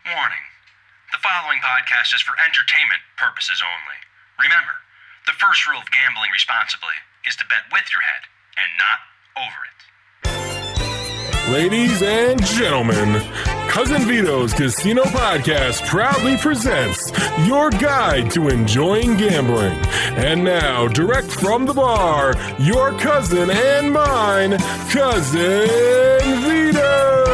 Warning. The following podcast is for entertainment purposes only. Remember, the first rule of gambling responsibly is to bet with your head and not over it. Ladies and gentlemen, Cousin Vito's Casino Podcast proudly presents your guide to enjoying gambling. And now, direct from the bar, your cousin and mine, Cousin Vito!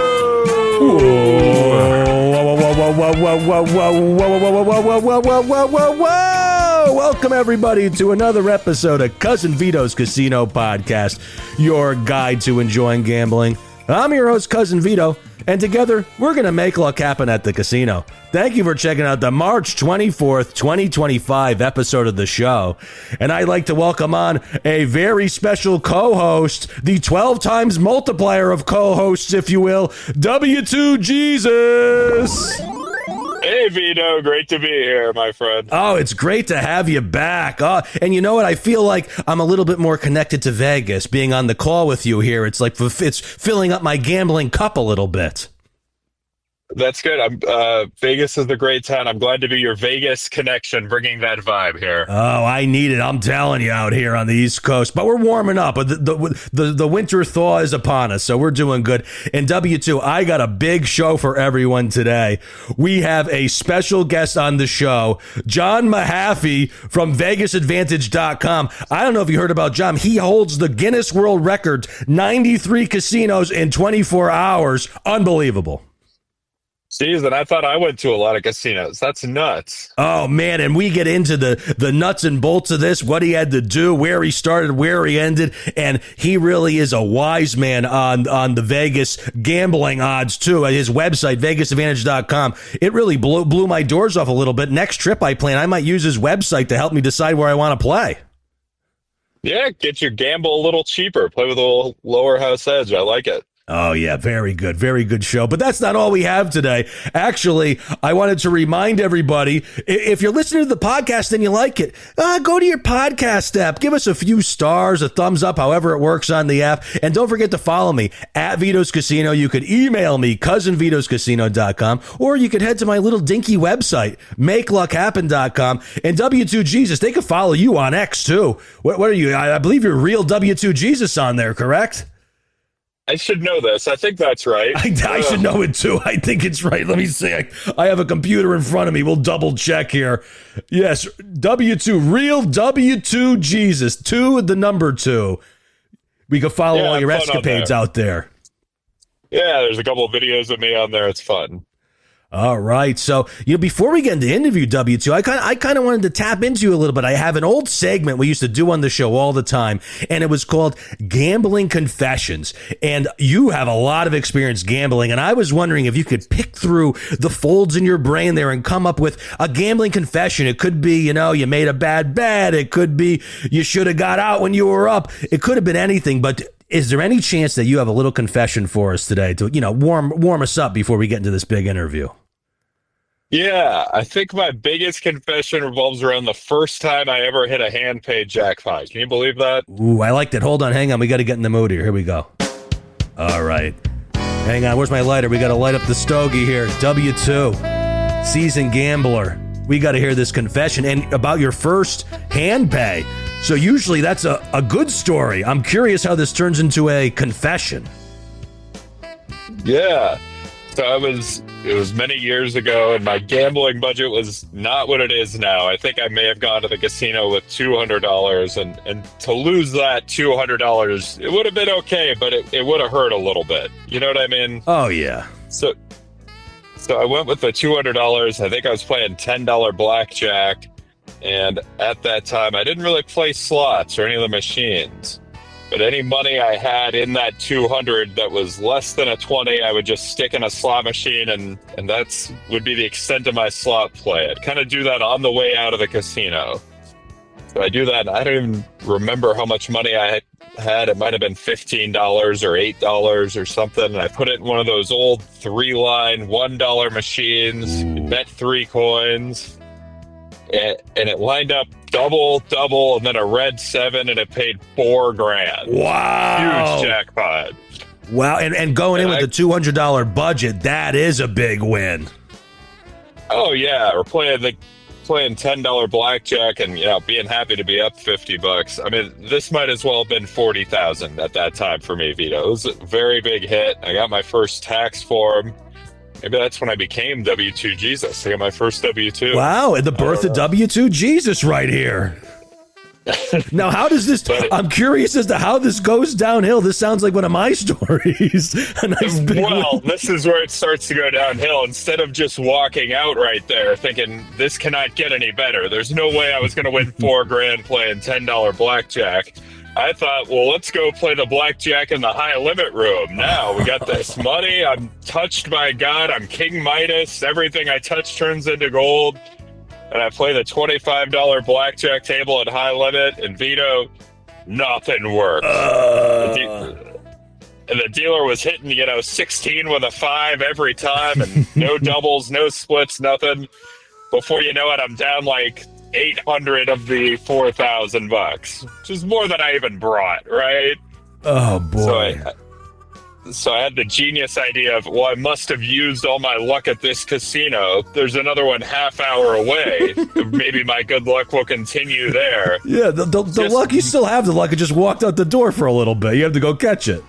Welcome everybody to another episode of Cousin Vito's Casino Podcast, your guide to enjoying gambling. I'm your host, Cousin Vito, and together we're going to make luck happen at the casino. Thank you for checking out the March 24th, 2025 episode of the show. And I'd like to welcome on a very special co-host, the 12 times multiplier of co-hosts, if you will, W2 Jesus. Hey, Vito. Great to be here, my friend. Oh, it's great to have you back. And you know what? I feel like I'm a little bit more connected to Vegas being on the call with you here. It's like it's filling up my gambling cup a little bit. That's good. Vegas is the great town. I'm glad to be your Vegas connection, bringing that vibe here. Oh, I need it. I'm telling you, out here on the East Coast. But we're warming up. The winter thaw is upon us, so we're doing good. And W2, I got a big show for everyone today. We have a special guest on the show, John Mehaffey from VegasAdvantage.com. I don't know if you heard about John. He holds the Guinness World Record, 93 casinos in 24 hours. Unbelievable. Jeez, and I thought I went to a lot of casinos. That's nuts. Oh, man, and we get into the nuts and bolts of this, what he had to do, where he started, where he ended, and he really is a wise man on the Vegas gambling odds, too. His website, VegasAdvantage.com, it really blew my doors off a little bit. Next trip I plan, I might use his website to help me decide where I want to play. Yeah, get your gamble a little cheaper. Play with a little lower house edge. I like it. Oh, yeah, very good show. But that's not all we have today. Actually, I wanted to remind everybody, if you're listening to the podcast and you like it, go to your podcast app. Give us a few stars, a thumbs up, however it works on the app. And don't forget to follow me at Vito's Casino. You could email me, cousinvitoscasino.com, or you could head to my little dinky website, makeluckhappen.com. And W2 Jesus, they could follow you on X, too. What are you? I believe you're real W2 Jesus on there, correct? I should know this. I think that's right. I should know it too. I think it's right. Let me see. I have a computer in front of me. We'll double check here. Yes, W2, real W2 Jesus, 2 the number 2. We can follow all your escapades out there. Yeah, there's a couple of videos of me on there. It's fun. All right. So, before we get into interview, W2, I kind of wanted to tap into you a little bit. I have an old segment we used to do on the show all the time, and it was called Gambling Confessions. And you have a lot of experience gambling, and I was wondering if you could pick through the folds in your brain there and come up with a gambling confession. It could be, you made a bad bet. It could be you should have got out when you were up. It could have been anything, but is there any chance that you have a little confession for us today to, warm us up before we get into this big interview? Yeah, I think my biggest confession revolves around the first time I ever hit a hand-paid jackpot. Can you believe that? Ooh, I liked it. Hold on, hang on. We got to get in the mood here. Here we go. All right. Hang on. Where's my lighter? We got to light up the stogie here. W2, seasoned gambler. We got to hear this confession and about your first hand pay. So usually that's a good story. I'm curious how this turns into a confession. Yeah. So it was many years ago, and my gambling budget was not what it is now. I think I may have gone to the casino with $200, and to lose that $200, it would have been okay, but it would have hurt a little bit. You know what I mean? Oh, yeah. So I went with the $200. I think I was playing $10 blackjack, and at that time, I didn't really play slots or any of the machines. But any money I had in that 200 that was less than a 20, I would just stick in a slot machine, and that's would be the extent of my slot play. I'd kind of do that on the way out of the casino. So I do that, and I don't even remember how much money I had. It might have been $15 or $8 or something, and I put it in one of those old 3-line $1 machines. You bet 3 coins. And it lined up double, and then a red 7, and it paid $4,000. Wow. Huge jackpot. Wow, and going in with the $200 budget, that is a big win. Oh yeah, or playing $10 blackjack and being happy to be up $50. I mean, this might as well have been 40,000 at that time for me, Vito. It was a very big hit. I got my first tax form. Maybe that's when I became W2 Jesus. I got my first W2. Wow, and the birth of W2 Jesus right here. Now, how does this? I'm curious as to how this goes downhill. This sounds like one of my stories. This is where it starts to go downhill. Instead of just walking out right there, thinking this cannot get any better. There's no way I was going to win $4,000 playing $10 blackjack. I thought, well, let's go play the blackjack in the high limit room. Now we got this money. I'm touched by God. I'm King Midas. Everything I touch turns into gold. And I play the $25 blackjack table at high limit, and Vito, nothing worked. And the dealer was hitting, 16 with a 5 every time, and no doubles, no splits, nothing. Before you know it, I'm down like 800 of the $4,000, which is more than I even brought, right? Oh boy. So I had the genius idea of, well, I must have used all my luck at this casino. There's another one half hour away. Maybe my good luck will continue there. Yeah, the luck, you still have the luck. It just walked out the door for a little bit. You have to go catch it.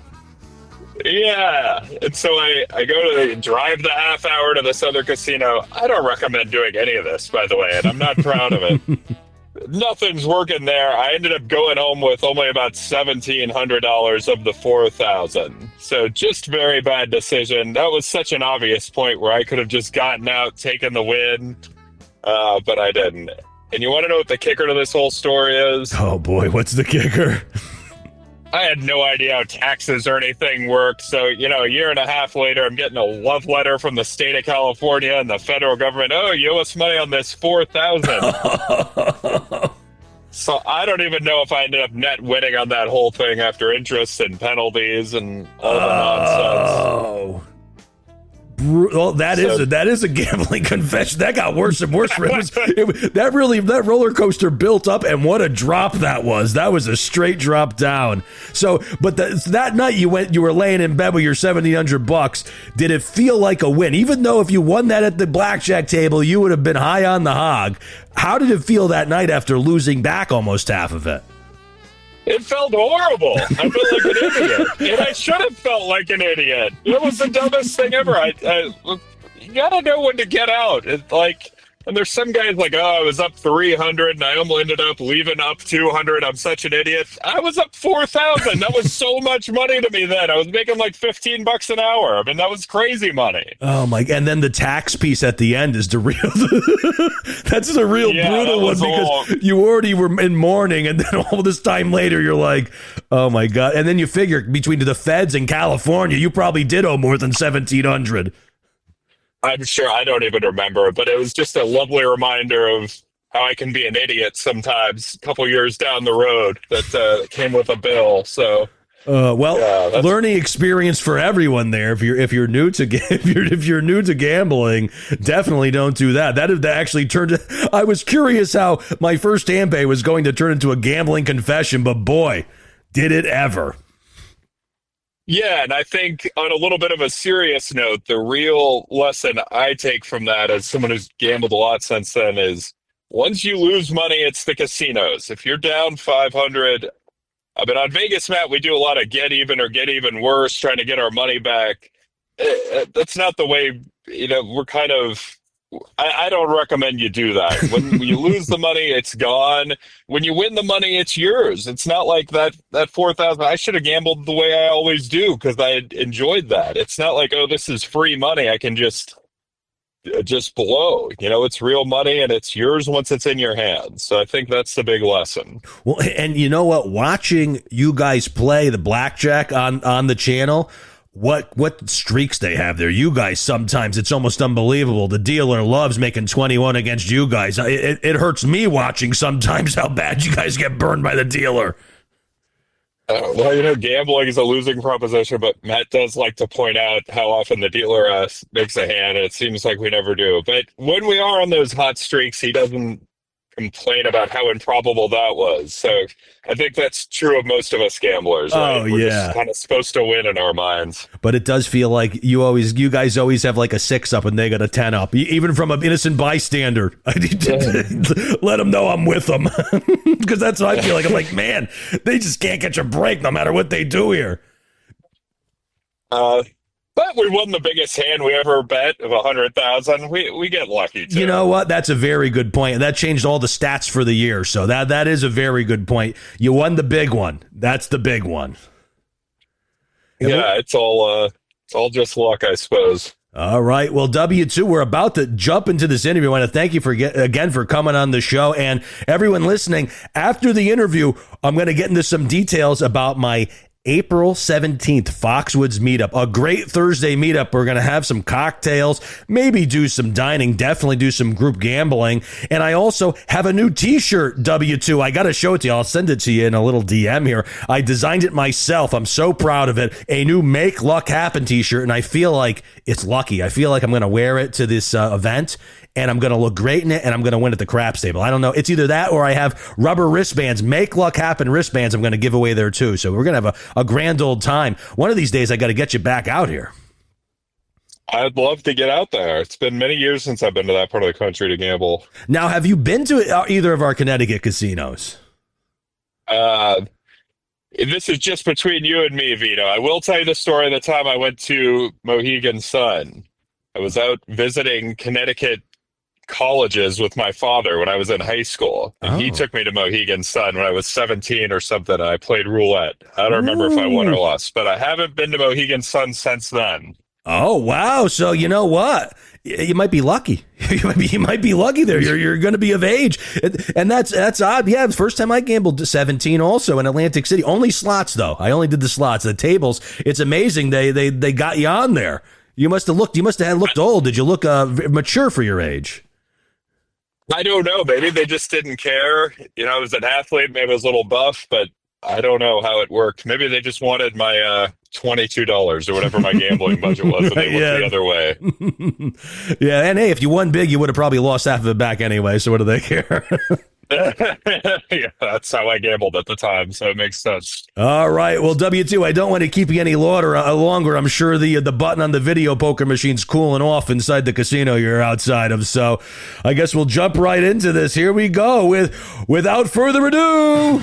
Yeah. And so I go to drive the half hour to this other casino. I don't recommend doing any of this, by the way, and I'm not proud of it. Nothing's working there. I ended up going home with only about $1,700 of the $4,000. So just very bad decision. That was such an obvious point where I could have just gotten out, taken the win, but I didn't. And you want to know what the kicker to this whole story is? Oh boy, what's the kicker? I had no idea how taxes or anything worked. So, a year and a half later, I'm getting a love letter from the state of California and the federal government. Oh, you owe us money on this $4,000. So I don't even know if I ended up net winning on that whole thing after interest and penalties and all the nonsense. Well, that is a gambling confession. That got worse and worse for him. That roller coaster built up, and what a drop that was. That was a straight drop down. So, but that night you were laying in bed with your $1,700. Did it feel like a win? Even though if you won that at the blackjack table, you would have been high on the hog. How did it feel that night after losing back almost half of it? It felt horrible. I felt like an idiot. And I should have felt like an idiot. It was the dumbest thing ever. You gotta know when to get out. It's like, and there's some guys like, oh, I was up 300 and I almost ended up leaving up 200. I'm such an idiot. I was up 4,000. That was so much money to me then. I was making like $15 an hour. I mean, that was crazy money. Oh my! And then the tax piece at the end is the real. That's the real brutal one because you already were in mourning, and then all this time later, you're like, oh my God! And then you figure between the feds and California, you probably did owe more than 1,700. I'm sure I don't even remember, but it was just a lovely reminder of how I can be an idiot sometimes a couple years down the road that came with a bill. So, learning experience for everyone there. If you're new to if you're new to gambling, definitely don't do that. That actually turned. I was curious how my first Tampa was going to turn into a gambling confession, but boy, did it ever. Yeah, and I think on a little bit of a serious note, the real lesson I take from that as someone who's gambled a lot since then is once you lose money, it's the casinos. If you're down 500, I mean, on Vegas, Matt, we do a lot of get even or get even worse, trying to get our money back. That's not the way, we're kind of, I don't recommend you do that. When you lose the money, it's gone. When you win the money, it's yours. It's not like that 4,000. I should have gambled the way I always do because I enjoyed that. It's not like, oh, this is free money. I can just blow. It's real money and it's yours once it's in your hands. So I think that's the big lesson. Well, and you know what? Watching you guys play the blackjack on the channel, what streaks they have there. You guys, sometimes it's almost unbelievable. The dealer loves making 21 against you guys. It hurts me watching sometimes how bad you guys get burned by the dealer. Well, gambling is a losing proposition, but Matt does like to point out how often the dealer makes a hand, and it seems like we never do. But when we are on those hot streaks, he doesn't complain about how improbable that was. So I think that's true of most of us gamblers, right? Oh, We're yeah. just kind of supposed to win in our minds. But it does feel like you guys always have like a 6 up and they got a 10 up, even from an innocent bystander. I need to let them know I'm with them, because that's what I feel like. I'm like, man, they just can't catch a break no matter what they do here. But we won the biggest hand we ever bet of 100,000. We get lucky too. You know what? That's a very good point. That changed all the stats for the year. So that is a very good point. You won the big one. That's the big one. Yeah, it's all just luck, I suppose. All right. Well, W2, we're about to jump into this interview. I want to thank you again for coming on the show. And everyone listening, after the interview, I'm going to get into some details about my April 17th Foxwoods meetup, a great Thursday meetup. We're going to have some cocktails, maybe do some dining, definitely do some group gambling. And I also have a new t-shirt, W2. I got to show it to you. I'll send it to you in a little DM here. I designed it myself. I'm so proud of it. A new Make Luck Happen t-shirt. And I feel like it's lucky. I feel like I'm going to wear it to this event, and I'm going to look great in it, and I'm going to win at the craps table. I don't know. It's either that or I have rubber wristbands, Make Luck Happen wristbands I'm going to give away there too. So we're going to have a grand old time. One of these days, I got to get you back out here. I'd love to get out there. It's been many years since I've been to that part of the country to gamble. Now, have you been to either of our Connecticut casinos? This is just between you and me, Vito. I will tell you the story of the time I went to Mohegan Sun. I was out visiting Connecticut colleges with my father when I was in high school. And he took me to Mohegan Sun when I was 17 or something, and I played roulette. I don't remember if I won or lost, but I haven't been to Mohegan Sun since then. Oh, wow. So you know what? You might be lucky. You might be lucky there. You're going to be of age. And that's odd. Yeah, the first time I gambled 17 also in Atlantic City. Only slots, though. I only did the slots. The tables, it's amazing. They got you on there. You must have looked old. Did you look mature for your age? I don't know. Maybe they just didn't care. You know, I was an athlete. Maybe I was a little buff, but I don't know how it worked. Maybe they just wanted my $22 or whatever my gambling budget was, and they looked the other way. Yeah, and hey, if you won big, you would have probably lost half of it back anyway, so what do they care? Yeah, that's how I gambled at the time, so it makes sense. All right, well, W2, I don't want to keep you any longer. I'm sure the button on the video poker machine's cooling off inside the casino you're outside of, so I guess we'll jump right into this. Here we go. Without further ado,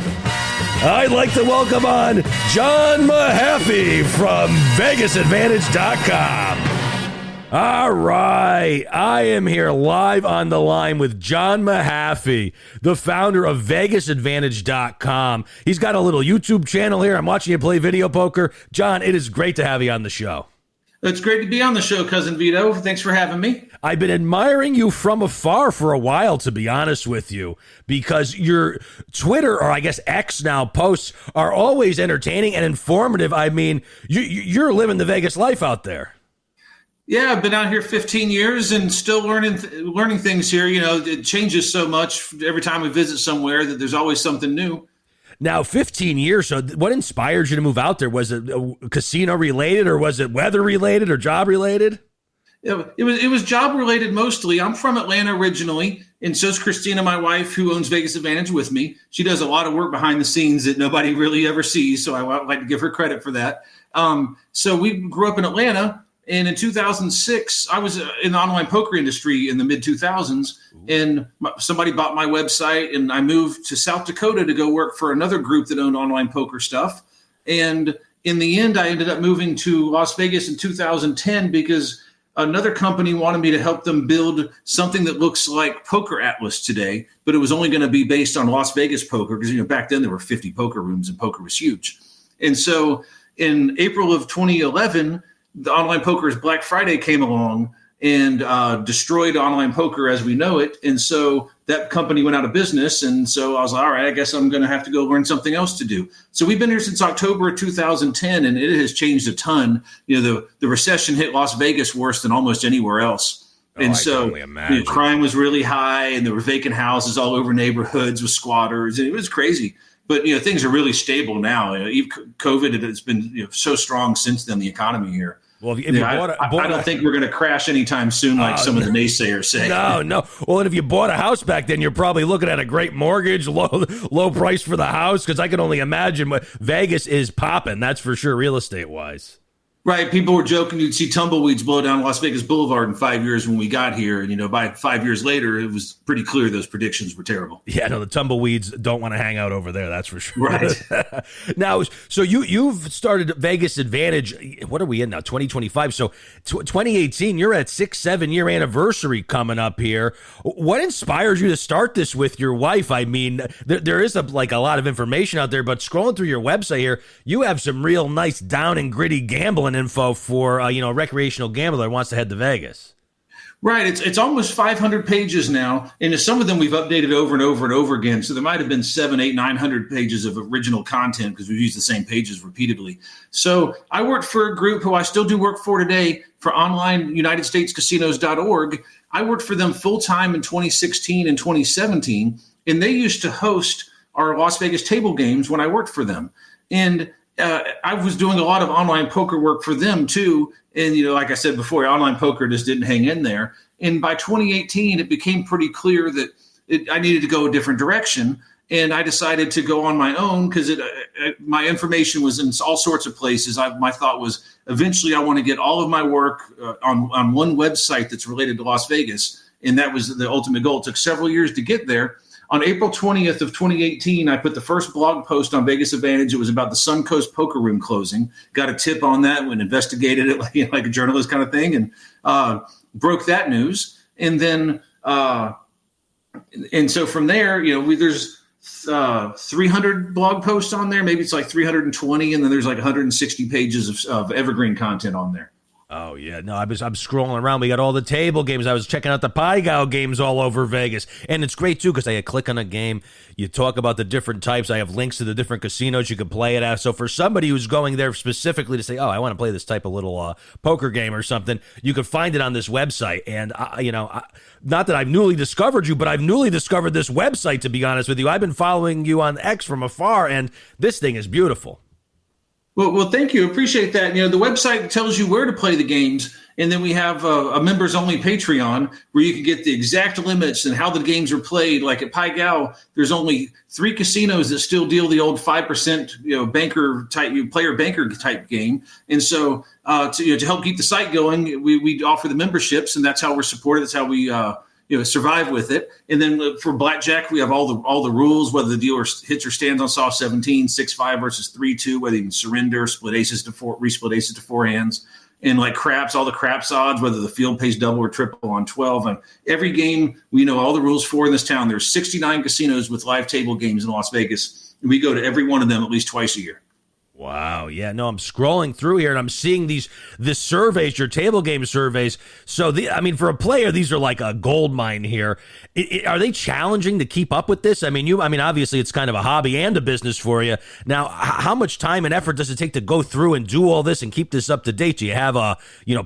I'd like to welcome on John Mehaffey from VegasAdvantage.com. All right, I am here live on the line with John Mehaffey, the founder of VegasAdvantage.com. He's got a little YouTube channel here. I'm watching you play video poker. John, it is great to have you on the show. It's great to be on the show, Cousin Vito. Thanks for having me. I've been admiring you from afar for a while, to be honest with you, because your Twitter, or I guess X now, posts are always entertaining and informative. I mean, you're living the Vegas life out there. Yeah, I've been out here 15 years and still learning things here. You know, it changes so much every time we visit somewhere that there's always something new. Now, 15 years, so what inspired you to move out there? Was it casino related, or was it weather related or job related? It was job related mostly. I'm from Atlanta originally, and so's Christina, my wife, who owns Vegas Advantage with me. She does a lot of work behind the scenes that nobody really ever sees, so I would like to give her credit for that. So we grew up in Atlanta. And in 2006, I was in the online poker industry in the mid-2000s, and somebody bought my website, and I moved to South Dakota to go work for another group that owned online poker stuff. And in the end, I ended up moving to Las Vegas in 2010 because another company wanted me to help them build something that looks like Poker Atlas today, but it was only going to be based on Las Vegas poker because, you know, back then there were 50 poker rooms and poker was huge. And so in April of 2011, the online poker's Black Friday came along and destroyed online poker as we know it. And so that company went out of business. And so I was like, all right, I guess I'm going to have to go learn something else to do. So we've been here since October of 2010, and it has changed a ton. You know, the recession hit Las Vegas worse than almost anywhere else. And so crime was really high, and there were vacant houses all over neighborhoods with squatters, and it was crazy. But, you know, things are really stable now. COVID has been so strong since then, the economy here. Well, if you I don't think we're going to crash anytime soon, like some of the naysayers say. No. Well, and if you bought a house back then, you're probably looking at a great mortgage, low price for the house, because I can only imagine what Vegas is popping. That's for sure, real estate wise. Right. People were joking you'd see tumbleweeds blow down Las Vegas Boulevard in 5 years when we got here. And, by 5 years later, it was pretty clear those predictions were terrible. Yeah, no, the tumbleweeds don't want to hang out over there. That's for sure. Right. Now, so you've started Vegas Advantage. What are we in now? 2025. So 2018, you're at 6-7 year anniversary coming up here. What inspires you to start this with your wife? I mean, there is a lot of information out there, but scrolling through your website here, you have some real nice down and gritty gambling info for a recreational gambler that wants to head to Vegas. Right. It's almost 500 pages now, and some of them we've updated over and over and over again. So there might have been 700, 800, 900 pages of original content because we've used the same pages repeatedly. So I worked for a group who I still do work for today for online UnitedStatesCasinos.org. I worked for them full time in 2016 and 2017, and they used to host our Las Vegas table games when I worked for them. And I was doing a lot of online poker work for them too. And, like I said before, online poker just didn't hang in there. And by 2018, it became pretty clear that I needed to go a different direction. And I decided to go on my own because my information was in all sorts of places. My thought was eventually I want to get all of my work on one website that's related to Las Vegas. And that was the ultimate goal. It took several years to get there. On April 20th of 2018, I put the first blog post on Vegas Advantage. It was about the Suncoast Poker Room closing. Got a tip on that when investigated it like a journalist kind of thing, and broke that news. And then, and so from there, there's 300 blog posts on there. Maybe it's like 320, and then there's like 160 pages of evergreen content on there. Oh, yeah. No, I'm scrolling around. We got all the table games. I was checking out the Pai-Gow games all over Vegas. And it's great, too, because I click on a game. You talk about the different types. I have links to the different casinos you can play it at. So for somebody who's going there specifically to say, I want to play this type of little poker game or something, you can find it on this website. And, not that I've newly discovered you, but I've newly discovered this website, to be honest with you. I've been following you on X from afar, and this thing is beautiful. Well, thank you. Appreciate that. The website tells you where to play the games. And then we have a members-only Patreon where you can get the exact limits and how the games are played. Like at Pai-Gow, there's only 3 casinos that still deal the old 5%, banker type, player banker type game. And so to help keep the site going, we offer the memberships, and that's how we're supported. That's how we survive with it. And then for blackjack, we have all the rules, whether the dealer hits or stands on soft 17, 6-5 versus 3-2, whether you can surrender, split aces to 4, resplit aces to 4 hands. And like craps, all the craps odds, whether the field pays double or triple on 12. And every game we know all the rules for in this town. There's 69 casinos with live table games in Las Vegas. And we go to every one of them at least twice a year. Wow. Yeah, no, I'm scrolling through here and I'm seeing these surveys, your table game surveys. So, for a player, these are like a gold mine here. Are they challenging to keep up with this? Obviously it's kind of a hobby and a business for you. Now, how much time and effort does it take to go through and do all this and keep this up to date? Do you have,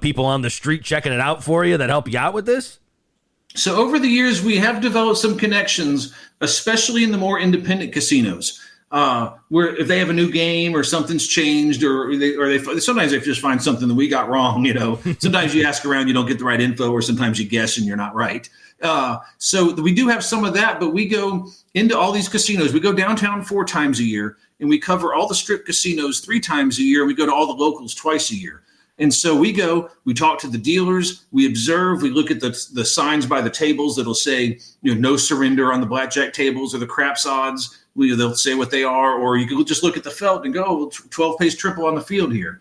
people on the street checking it out for you that help you out with this? So over the years, we have developed some connections, especially in the more independent casinos. Where if they have a new game or something's changed, or they sometimes they just find something that we got wrong. Sometimes you ask around, you don't get the right info, or sometimes you guess and you're not right. So we do have some of that, but we go into all these casinos. We go downtown 4 times a year, and we cover all the strip casinos 3 times a year. We go to all the locals twice a year. And so we talk to the dealers, we observe, we look at the signs by the tables that'll say, no surrender on the blackjack tables or the craps odds. They'll say what they are, or you can just look at the felt and go, 12 pays triple on the field here.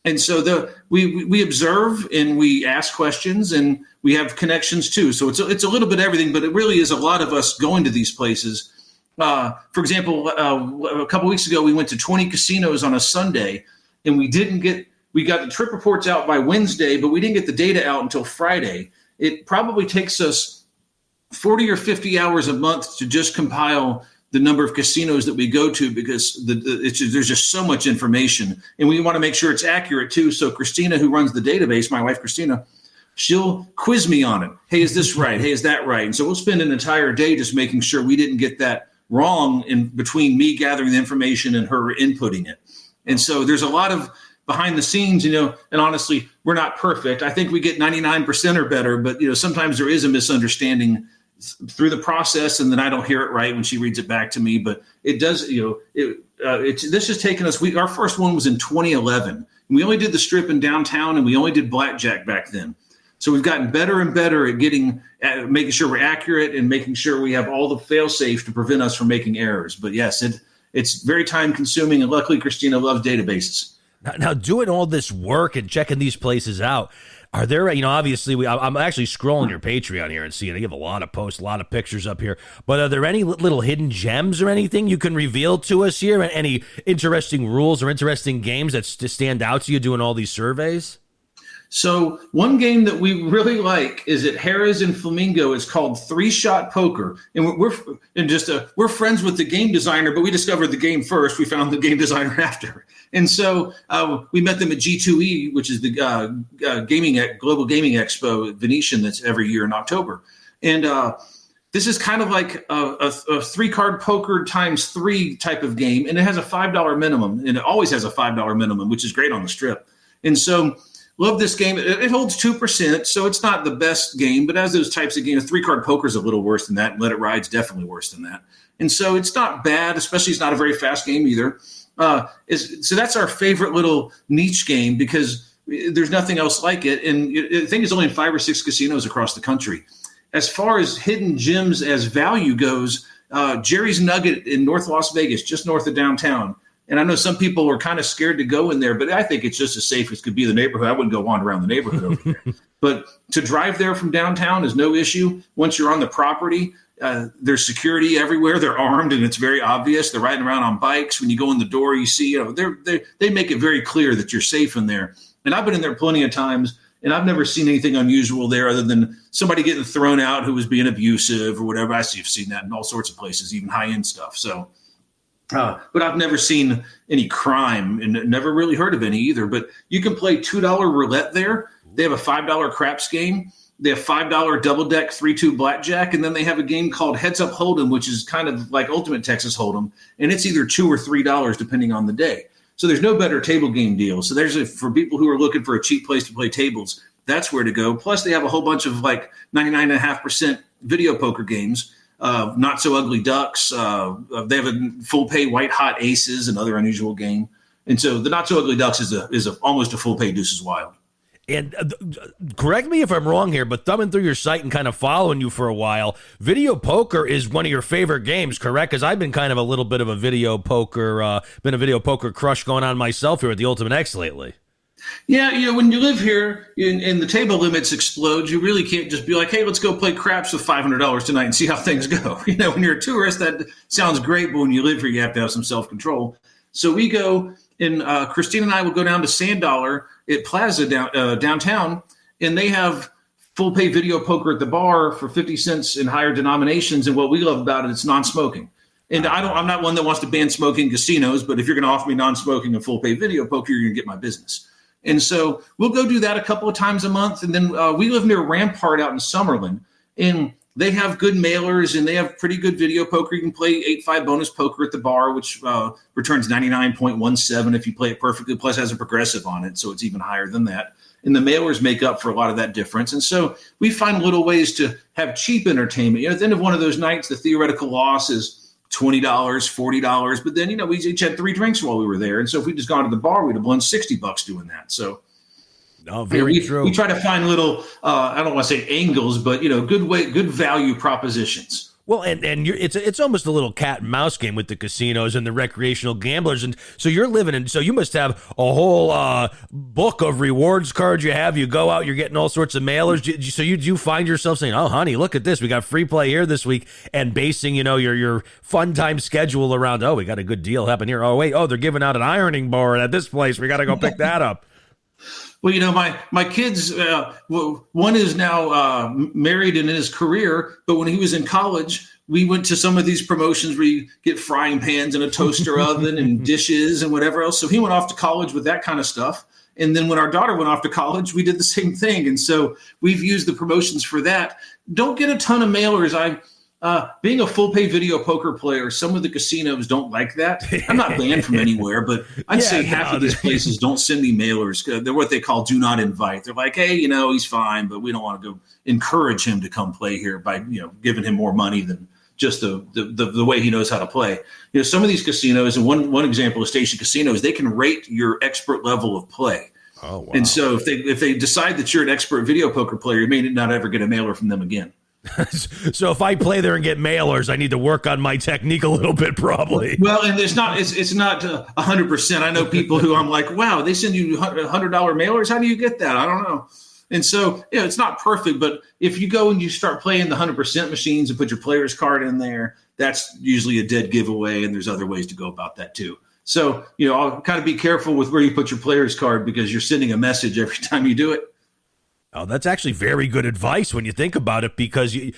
And so we observe and we ask questions, and we have connections too. So it's a little bit of everything, but it really is a lot of us going to these places. For example, a couple weeks ago, we went to 20 casinos on a Sunday, and we got the trip reports out by Wednesday, but we didn't get the data out until Friday. It probably takes us 40 or 50 hours a month to just compile the number of casinos that we go to, because there's just so much information, and we want to make sure it's accurate too. So Christina, who runs the database, my wife Christina, she'll quiz me on it. Hey, is this right? Hey, is that right? And so we'll spend an entire day just making sure we didn't get that wrong in between me gathering the information and her inputting it. And so there's a lot of behind the scenes, and honestly, we're not perfect. I think we get 99% or better, but sometimes there is a misunderstanding through the process, and then I don't hear it right when she reads it back to me. But it does, this has taken us. Our first one was in 2011. We only did the strip in downtown, and we only did blackjack back then. So we've gotten better and better at making sure we're accurate and making sure we have all the fail safe to prevent us from making errors. But yes, it's very time consuming, and luckily Christina loves databases. Now, doing all this work and checking these places out, are there, obviously I'm actually scrolling your Patreon here and seeing, you have a lot of posts, a lot of pictures up here, but are there any little hidden gems or anything you can reveal to us here? Any interesting rules or interesting games that stand out to you doing all these surveys? So one game that we really like is at Harrah's in Flamingo. It's called 3-Shot Poker, and we're friends with the game designer, but we discovered the game first. We found the game designer after, and so we met them at G2E, which is the Global Gaming Expo Venetian that's every year in October, and this is kind of like a 3-card poker times 3 type of game, and it has a $5 minimum, and it always has a $5 minimum, which is great on the strip, and so. Love this game. It holds 2%, so it's not the best game, but as those types of games, 3-card poker is a little worse than that. Let It Ride's definitely worse than that. And so it's not bad, especially it's not a very fast game either. So that's our favorite little niche game because there's nothing else like it. And I think it's only in 5 or 6 casinos across the country. As far as hidden gems as value goes, Jerry's Nugget in North Las Vegas, just north of downtown. And I know some people are kind of scared to go in there, but I think it's just as safe as could be the neighborhood. I wouldn't go wander around the neighborhood over there. But to drive there from downtown is no issue. Once you're on the property, there's security everywhere. They're armed, and it's very obvious. They're riding around on bikes. When you go in the door, you see, they make it very clear that you're safe in there. And I've been in there plenty of times, and I've never seen anything unusual there other than somebody getting thrown out who was being abusive or whatever. I've seen that in all sorts of places, even high-end stuff. So. But I've never seen any crime and never really heard of any either. But you can play $2 roulette there. They have a $5 craps game. They have $5 double deck 3-2 blackjack. And then they have a game called Heads Up Hold'em, which is kind of like Ultimate Texas Hold'em. And it's either $2 or $3 depending on the day. So there's no better table game deal. So for people who are looking for a cheap place to play tables, that's where to go. Plus they have a whole bunch of like 99.5% video poker games. Not So Ugly Ducks. They have a full pay White Hot Aces, another unusual game. And so the Not So Ugly Ducks is almost a full pay Deuces Wild. And correct me if I'm wrong here, but thumbing through your site and kind of following you for a while, video poker is one of your favorite games, correct? Because I've been kind of a little bit of a video poker crush going on myself here at the Ultimate X lately. Yeah, when you live here and the table limits explode, you really can't just be like, hey, let's go play craps with $500 tonight and see how things go. When you're a tourist, that sounds great, but when you live here, you have to have some self-control. So we go, and Christine and I will go down to Sand Dollar at Plaza downtown, and they have full-pay video poker at the bar for 50 cents in higher denominations, and what we love about it, it's non-smoking. And I'm not one that wants to ban smoking casinos, but if you're going to offer me non-smoking and full-pay video poker, you're going to get my business. And so we'll go do that a couple of times a month. And then we live near Rampart out in Summerlin. And they have good mailers and they have pretty good video poker. You can play 8-5 bonus poker at the bar, which returns 99.17 if you play it perfectly, plus has a progressive on it. So it's even higher than that. And the mailers make up for a lot of that difference. And so we find little ways to have cheap entertainment. At the end of one of those nights, the theoretical loss is $20, $40, but then, we each had 3 drinks while we were there. And so if we just gone to the bar, we'd have won $60 doing that. So very true. We try to find little, I don't want to say angles, but, good value propositions. Well, and it's almost a little cat and mouse game with the casinos and the recreational gamblers. And so you're living in, so you must have a whole book of rewards cards you go out, you're getting all sorts of mailers. So you find yourself saying, oh, honey, look at this. We got free play here this week, and basing, your fun time schedule around, oh, we got a good deal happening here. Oh, wait, they're giving out an ironing board at this place. We got to go pick that up. Well, my kids, one is now married and in his career, but when he was in college, we went to some of these promotions where you get frying pans and a toaster oven and dishes and whatever else. So he went off to college with that kind of stuff. And then when our daughter went off to college, we did the same thing. And so we've used the promotions for that. Don't get a ton of mailers. being a full pay video poker player, some of the casinos don't like that. I'm not banned from anywhere, but I'd say half of these places don't send me mailers. They're what they call do not invite. They're like, hey, he's fine, but we don't want to go encourage him to come play here by, giving him more money than just the way he knows how to play. Some of these casinos, and one example of Station Casinos, they can rate your expert level of play. Oh, wow. And so if they decide that you're an expert video poker player, you may not ever get a mailer from them again. So if I play there and get mailers, I need to work on my technique a little bit, probably. Well, and it's not 100%. I know people who I'm like, wow, they send you $100 mailers. How do you get that? I don't know. And so, it's not perfect, but if you go and you start playing the 100% machines and put your player's card in there, that's usually a dead giveaway. And there's other ways to go about that too. So, I'll kind of be careful with where you put your player's card because you're sending a message every time you do it. Oh, that's actually very good advice when you think about it, because you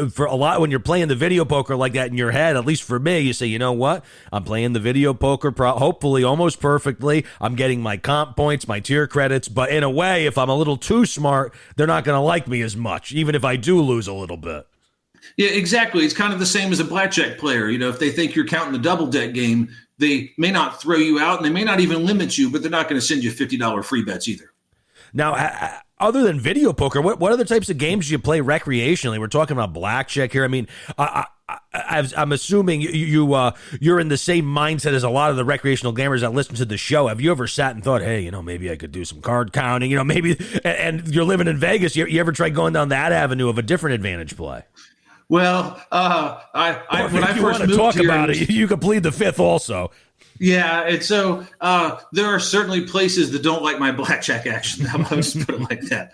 for a lot, when you're playing the video poker like that in your head, at least for me, you say, you know what? I'm playing the video poker hopefully almost perfectly. I'm getting my comp points, my tier credits, but in a way, if I'm a little too smart, they're not going to like me as much, even if I do lose a little bit. Yeah, exactly. It's kind of the same as a blackjack player. If they think you're counting the double deck game, they may not throw you out and they may not even limit you, but they're not going to send you $50 free bets either. Now, other than video poker, what other types of games do you play recreationally? We're talking about blackjack here. I mean, I'm assuming you're in the same mindset as a lot of the recreational gamers that listen to the show. Have you ever sat and thought, hey, maybe I could do some card counting, maybe, and you're living in Vegas. You ever tried going down that avenue of a different advantage play? Well, when I first moved talk here, about it, you could plead the fifth also. Yeah, and so there are certainly places that don't like my blackjack action. I'll just put it like that.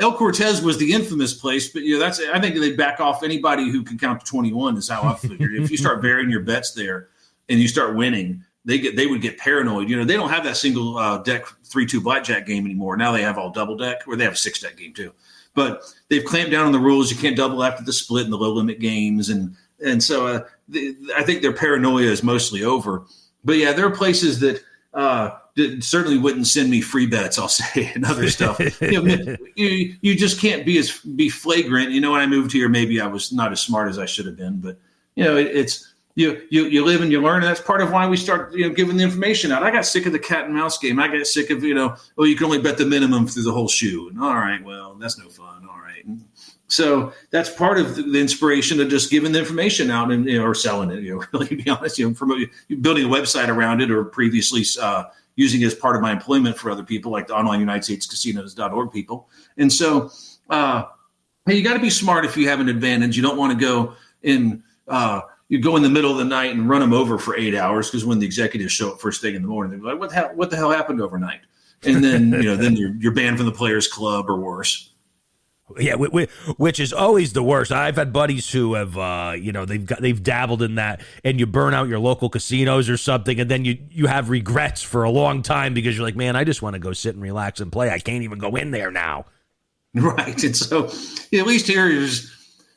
El Cortez was the infamous place, but I think they back off anybody who can count to 21 is how I figured. If you start varying your bets there and you start winning, they would get paranoid. They don't have that single deck 3-2 blackjack game anymore. Now they have all double deck, or they have a 6-deck game too. But they've clamped down on the rules. You can't double after the split in the low limit games, and so I think their paranoia is mostly over. But yeah, there are places that certainly wouldn't send me free bets, I'll say, and other stuff. You just can't be flagrant. When I moved here, maybe I was not as smart as I should have been. But it's you live and you learn, and that's part of why we start giving the information out. I got sick of the cat and mouse game. I got sick of you can only bet the minimum through the whole shoe. And all right, well, that's no fun. All right. And so that's part of the inspiration of just giving the information out and or selling it. Really, to be honest, building a website around it, or previously using it as part of my employment for other people, like the online UnitedStatesCasinos.org people. And so, you got to be smart if you have an advantage. You don't want to go in. You go in the middle of the night and run them over for 8 hours, because when the executives show up first thing in the morning, they're like, "What the hell happened overnight?" And then then you're banned from the Players Club or worse. Yeah, which is always the worst. I've had buddies who have, they've dabbled in that, and you burn out your local casinos or something, and then you have regrets for a long time because you're like, man, I just want to go sit and relax and play. I can't even go in there now. Right, and so at least here there's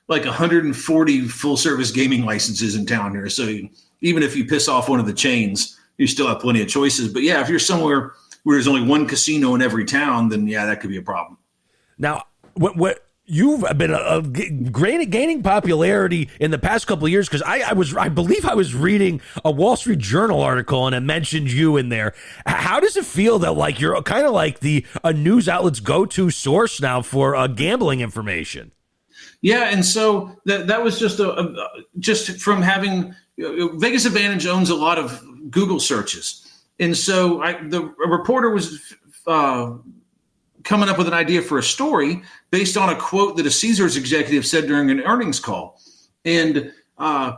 like 140 full-service gaming licenses in town here. So even if you piss off one of the chains, you still have plenty of choices. But yeah, if you're somewhere where there's only one casino in every town, then yeah, that could be a problem. Now, what you've been gaining popularity in the past couple of years, because I believe I was reading a Wall Street Journal article and it mentioned you in there. How does it feel that like you're kind of like a news outlet's go-to source now for gambling information? Yeah, and so that was just just from having Vegas Advantage owns a lot of Google searches, and so a reporter was coming up with an idea for a story based on a quote that a Caesars executive said during an earnings call. And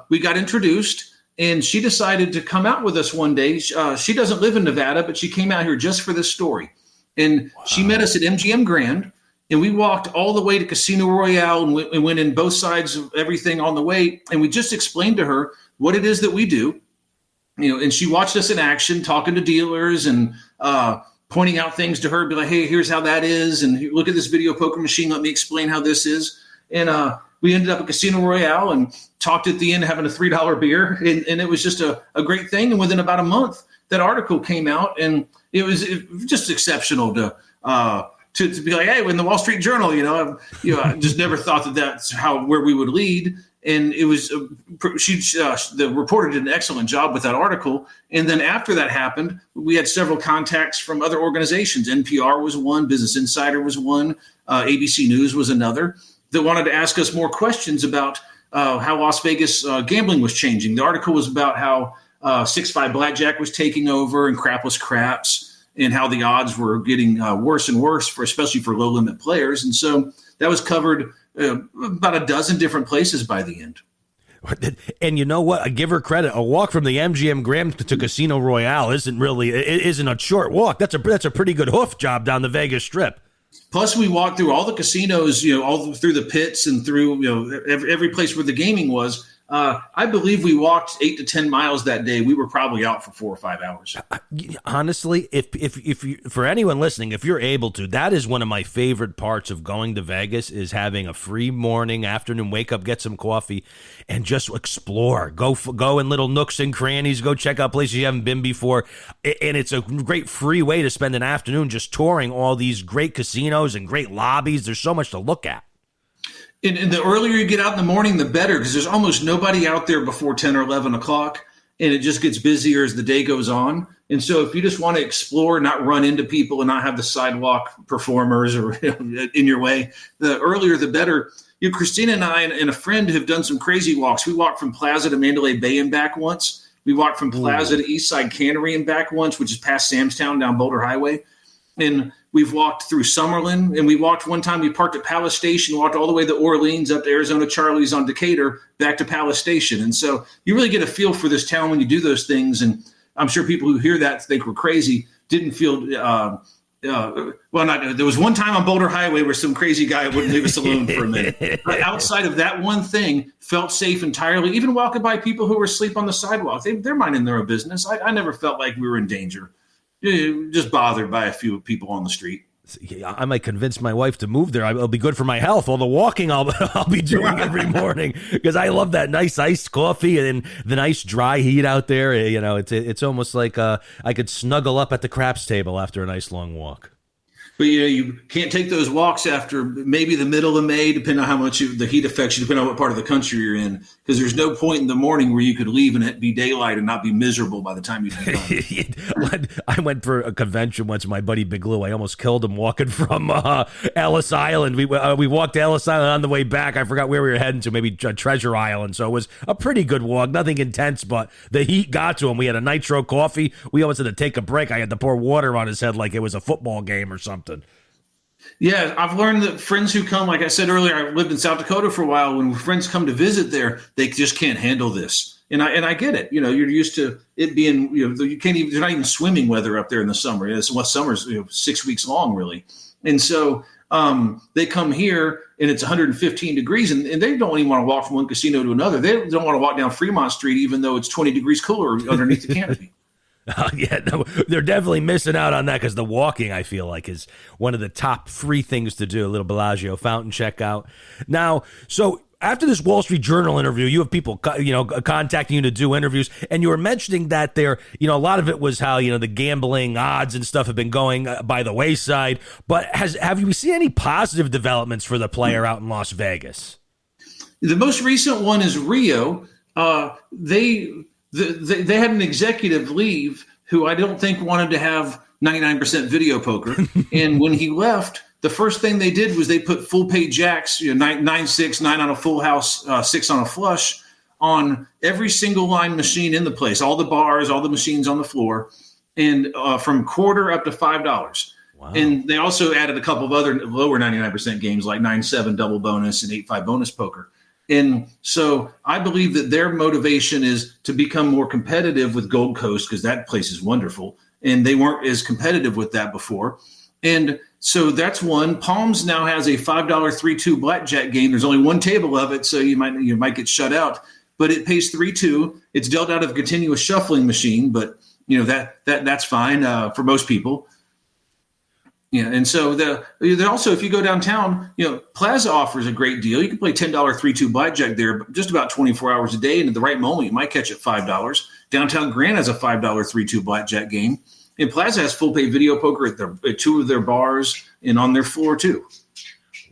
we got introduced, and she decided to come out with us one day. She doesn't live in Nevada, but she came out here just for this story. And She met us at MGM Grand, and we walked all the way to Casino Royale and went in both sides of everything on the way. And we just explained to her what it is that we do, and she watched us in action, talking to dealers and pointing out things to her, be like, hey, here's how that is. And look at this video poker machine. Let me explain how this is. And we ended up at Casino Royale and talked at the end, having a $3 beer. And it was just a great thing. And within about a month, that article came out, and it was just exceptional to be like, hey, in the Wall Street Journal, I just never thought that's where we would lead. And it was the reporter did an excellent job with that article. And then after that happened, we had several contacts from other organizations. NPR was one, Business Insider was one, ABC News was another, that wanted to ask us more questions about how Las Vegas gambling was changing. The article was about how 6-5 blackjack was taking over and crapless craps, and how the odds were getting worse and worse, especially for low limit players. And so that was covered about a dozen different places by the end. And you know what? I give her credit. A walk from the MGM Grand to Casino Royale isn't a short walk. That's a pretty good hoof job down the Vegas Strip. Plus, we walked through all the casinos, all through the pits and through every place where the gaming was. I believe we walked 8 to 10 miles that day. We were probably out for 4 or 5 hours. Honestly, if you, for anyone listening, if you're able to, that is one of my favorite parts of going to Vegas, is having a free morning, afternoon, wake up, get some coffee, and just explore. Go in little nooks and crannies. Go check out places you haven't been before, and it's a great free way to spend an afternoon just touring all these great casinos and great lobbies. There's so much to look at. And the earlier you get out in the morning, the better, because there's almost nobody out there before 10 or 11 o'clock, and it just gets busier as the day goes on. And so if you just want to explore, not run into people and not have the sidewalk performers or in your way, the earlier the better. Christina and I and a friend have done some crazy walks. We walked from Plaza to Mandalay Bay and back once. We walked from Plaza to Eastside Cannery and back once, which is past Samstown down Boulder Highway. And we've walked through Summerlin, and we walked one time, we parked at Palace Station, walked all the way to Orleans, up to Arizona Charlie's on Decatur, back to Palace Station. And so you really get a feel for this town when you do those things. And I'm sure people who hear that think we're crazy, didn't feel, there was one time on Boulder Highway where some crazy guy wouldn't leave us alone for a minute. But outside of that one thing, felt safe entirely, even walking by people who were asleep on the sidewalk. They're minding their own business. I never felt like we were in danger. Just bothered by a few people on the street. I might convince my wife to move there. It'll be good for my health. All the walking I'll be doing every morning, because I love that nice iced coffee and the nice dry heat out there. It's almost like I could snuggle up at the craps table after a nice long walk. But you can't take those walks after maybe the middle of May, depending on how much the heat affects you, depending on what part of the country you're in. Because there's no point in the morning where you could leave and it be daylight and not be miserable by the time you get done. I went for a convention once with my buddy Big Lou. I almost killed him walking from Ellis Island. We walked to Ellis Island on the way back. I forgot where we were heading to, maybe Treasure Island. So it was a pretty good walk, nothing intense, but the heat got to him. We had a nitro coffee. We almost had to take a break. I had to pour water on his head like it was a football game or something. Yeah, I've learned that friends who come, like I said earlier, I lived in South Dakota for a while. When friends come to visit there, they just can't handle this. And I get it. You're used to it being, you can't even, there's not even swimming weather up there in the summer. It's what summer's 6 weeks long, really. And so they come here and it's 115 degrees and they don't even want to walk from one casino to another. They don't want to walk down Fremont Street, even though it's 20 degrees cooler underneath the canopy. They're definitely missing out on that, because the walking, I feel like, is one of the top 3 things to do. A little Bellagio fountain checkout. Now, so after this Wall Street Journal interview, you have people, contacting you to do interviews, and you were mentioning that there, a lot of it was how, the gambling odds and stuff have been going by the wayside. But have you seen any positive developments for the player out in Las Vegas? The most recent one is Rio. They had an executive leave who I don't think wanted to have 99% video poker. And when he left, the first thing they did was they put full pay jacks, 9-6, 9 on a full house, 6 on a flush, on every single line machine in the place, all the bars, all the machines on the floor, and from quarter up to $5. Wow. And they also added a couple of other lower 99% games like 9-7 double bonus and 8-5 bonus poker. And so I believe that their motivation is to become more competitive with Gold Coast, because that place is wonderful. And they weren't as competitive with that before. And so that's one. Palms now has a $5 3-2 blackjack game. There's only one table of it, so you might get shut out. But it pays 3-2. It's dealt out of a continuous shuffling machine, but that's fine for most people. Yeah, and so also, if you go downtown, Plaza offers a great deal. You can play $10 3-2 blackjack there just about 24 hours a day, and at the right moment, you might catch it $5. Downtown Grand has a $5 3-2 blackjack game, and Plaza has full pay video poker at 2 of their bars and on their floor too.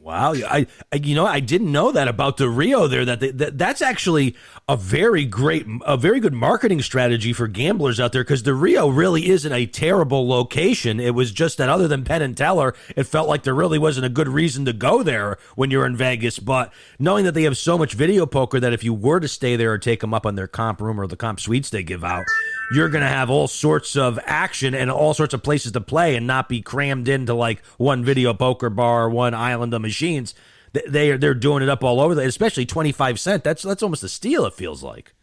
Wow, I didn't know that about the Rio there. That's actually a very good marketing strategy for gamblers out there, because the Rio really isn't a terrible location. It was just that other than Penn and Teller, it felt like there really wasn't a good reason to go there when you're in Vegas. But knowing that they have so much video poker that if you were to stay there or take them up on their comp room or the comp suites they give out, you're going to have all sorts of action and all sorts of places to play and not be crammed into like one video poker bar or one island of machines. They're doing it up all over, especially 25 cent. That's almost a steal, it feels like.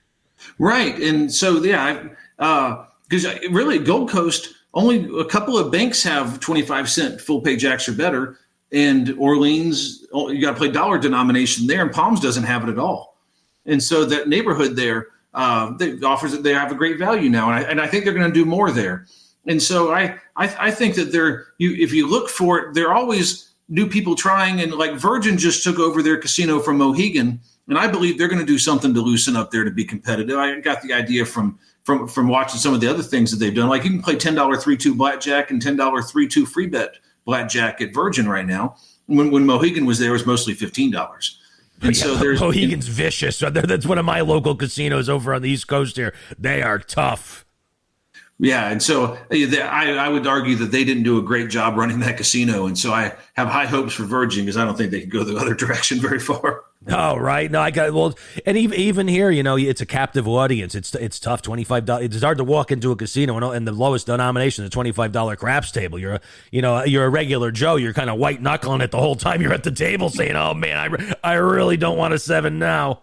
Right. And so, yeah, because really Gold Coast, only a couple of banks have 25 cent full pay jacks or better. And Orleans, you got to play dollar denomination there, and Palms doesn't have it at all. And so that neighborhood there, they have a great value now, and I think they're going to do more there. And so I think that if you look for it, there are always new people trying, and like Virgin just took over their casino from Mohegan, and I believe they're going to do something to loosen up there to be competitive. I got the idea from watching some of the other things that they've done. Like you can play $10 3-2 blackjack and $10 3-2 free bet blackjack at Virgin right now. When Mohegan was there, it was mostly $15. And so there's Mohegan's vicious. That's one of my local casinos over on the East Coast here. They are tough. Yeah, and so I would argue that they didn't do a great job running that casino, and so I have high hopes for Virgin because I don't think they can go the other direction very far. Oh, right. No, and even here, it's a captive audience. It's tough. $25. It's hard to walk into a casino and the lowest denomination is a $25 craps table. You're a regular Joe. You're kind of white knuckling it the whole time you're at the table, saying, "Oh man, I really don't want a 7 now."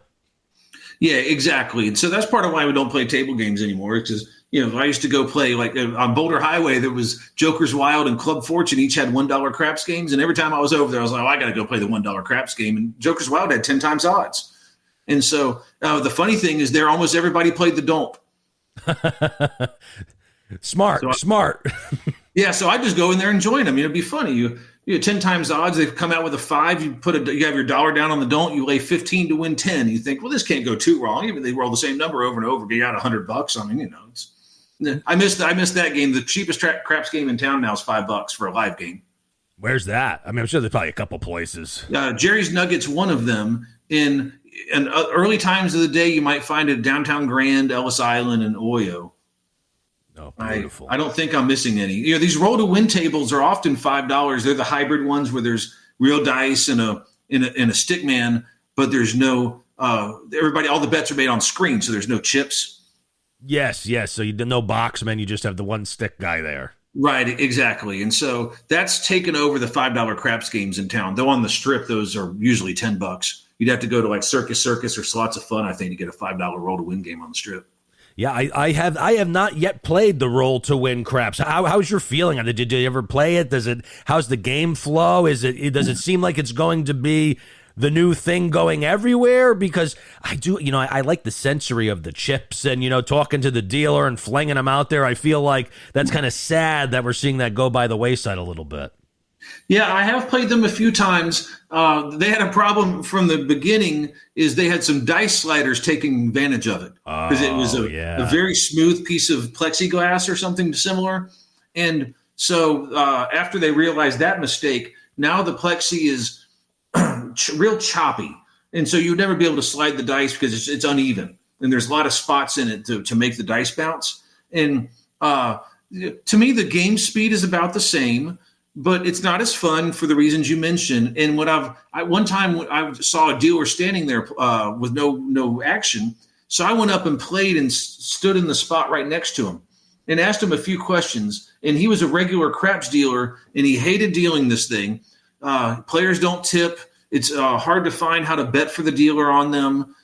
Yeah, exactly. And so that's part of why we don't play table games anymore. Because I used to go play like on Boulder Highway. There was Joker's Wild and Club Fortune. Each had $1 craps games, and every time I was over there, I was like, "Oh, I got to go play the $1 craps game." And Joker's Wild had 10 times odds. And so the funny thing is, there almost everybody played the don't. Smart. Yeah, so I just go in there and join them. It'd be funny. You 10 times odds. They come out with a 5. You have your dollar down on the don't. You lay 15 to win 10. You think, well, this can't go too wrong. Even they roll the same number over and over, get out $100. I mean, I missed that game. The cheapest craps game in town now is $5 for a live game. Where's that? I mean, I'm sure there's probably a couple places. Jerry's Nuggets, one of them. In early times of the day, you might find it at Downtown Grand, Ellis Island, and Oyo. Oh, beautiful. I don't think I'm missing any. These roll to win tables are often $5. They're the hybrid ones where there's real dice and a stick man, but there's no all the bets are made on screen, so there's no chips. Yes. So you no box, man. You just have the one stick guy there. Right, exactly. And so that's taken over the $5 craps games in town. Though on the strip, those are usually $10. You'd have to go to like Circus or Slots of Fun, I think, to get a $5 roll to win game on the strip. Yeah, I have not yet played the roll to win craps. How's your feeling on it? Did you ever play it? How's the game flow? Does it seem like it's going to be the new thing going everywhere? Because I do, I like the sensory of the chips and, talking to the dealer and flinging them out there. I feel like that's kind of sad that we're seeing that go by the wayside a little bit. Yeah, I have played them a few times. They had a problem from the beginning is they had some dice sliders taking advantage of it because it was a very smooth piece of plexiglass or something similar. And so after they realized that mistake, now the plexi is real choppy. And so you'd never be able to slide the dice because it's uneven. And there's a lot of spots in it to make the dice bounce. And to me, the game speed is about the same, but it's not as fun for the reasons you mentioned. And one time I saw a dealer standing there with no action. So I went up and played and stood in the spot right next to him and asked him a few questions. And he was a regular craps dealer and he hated dealing this thing. Players don't tip. It's hard to find how to bet for the dealer on them.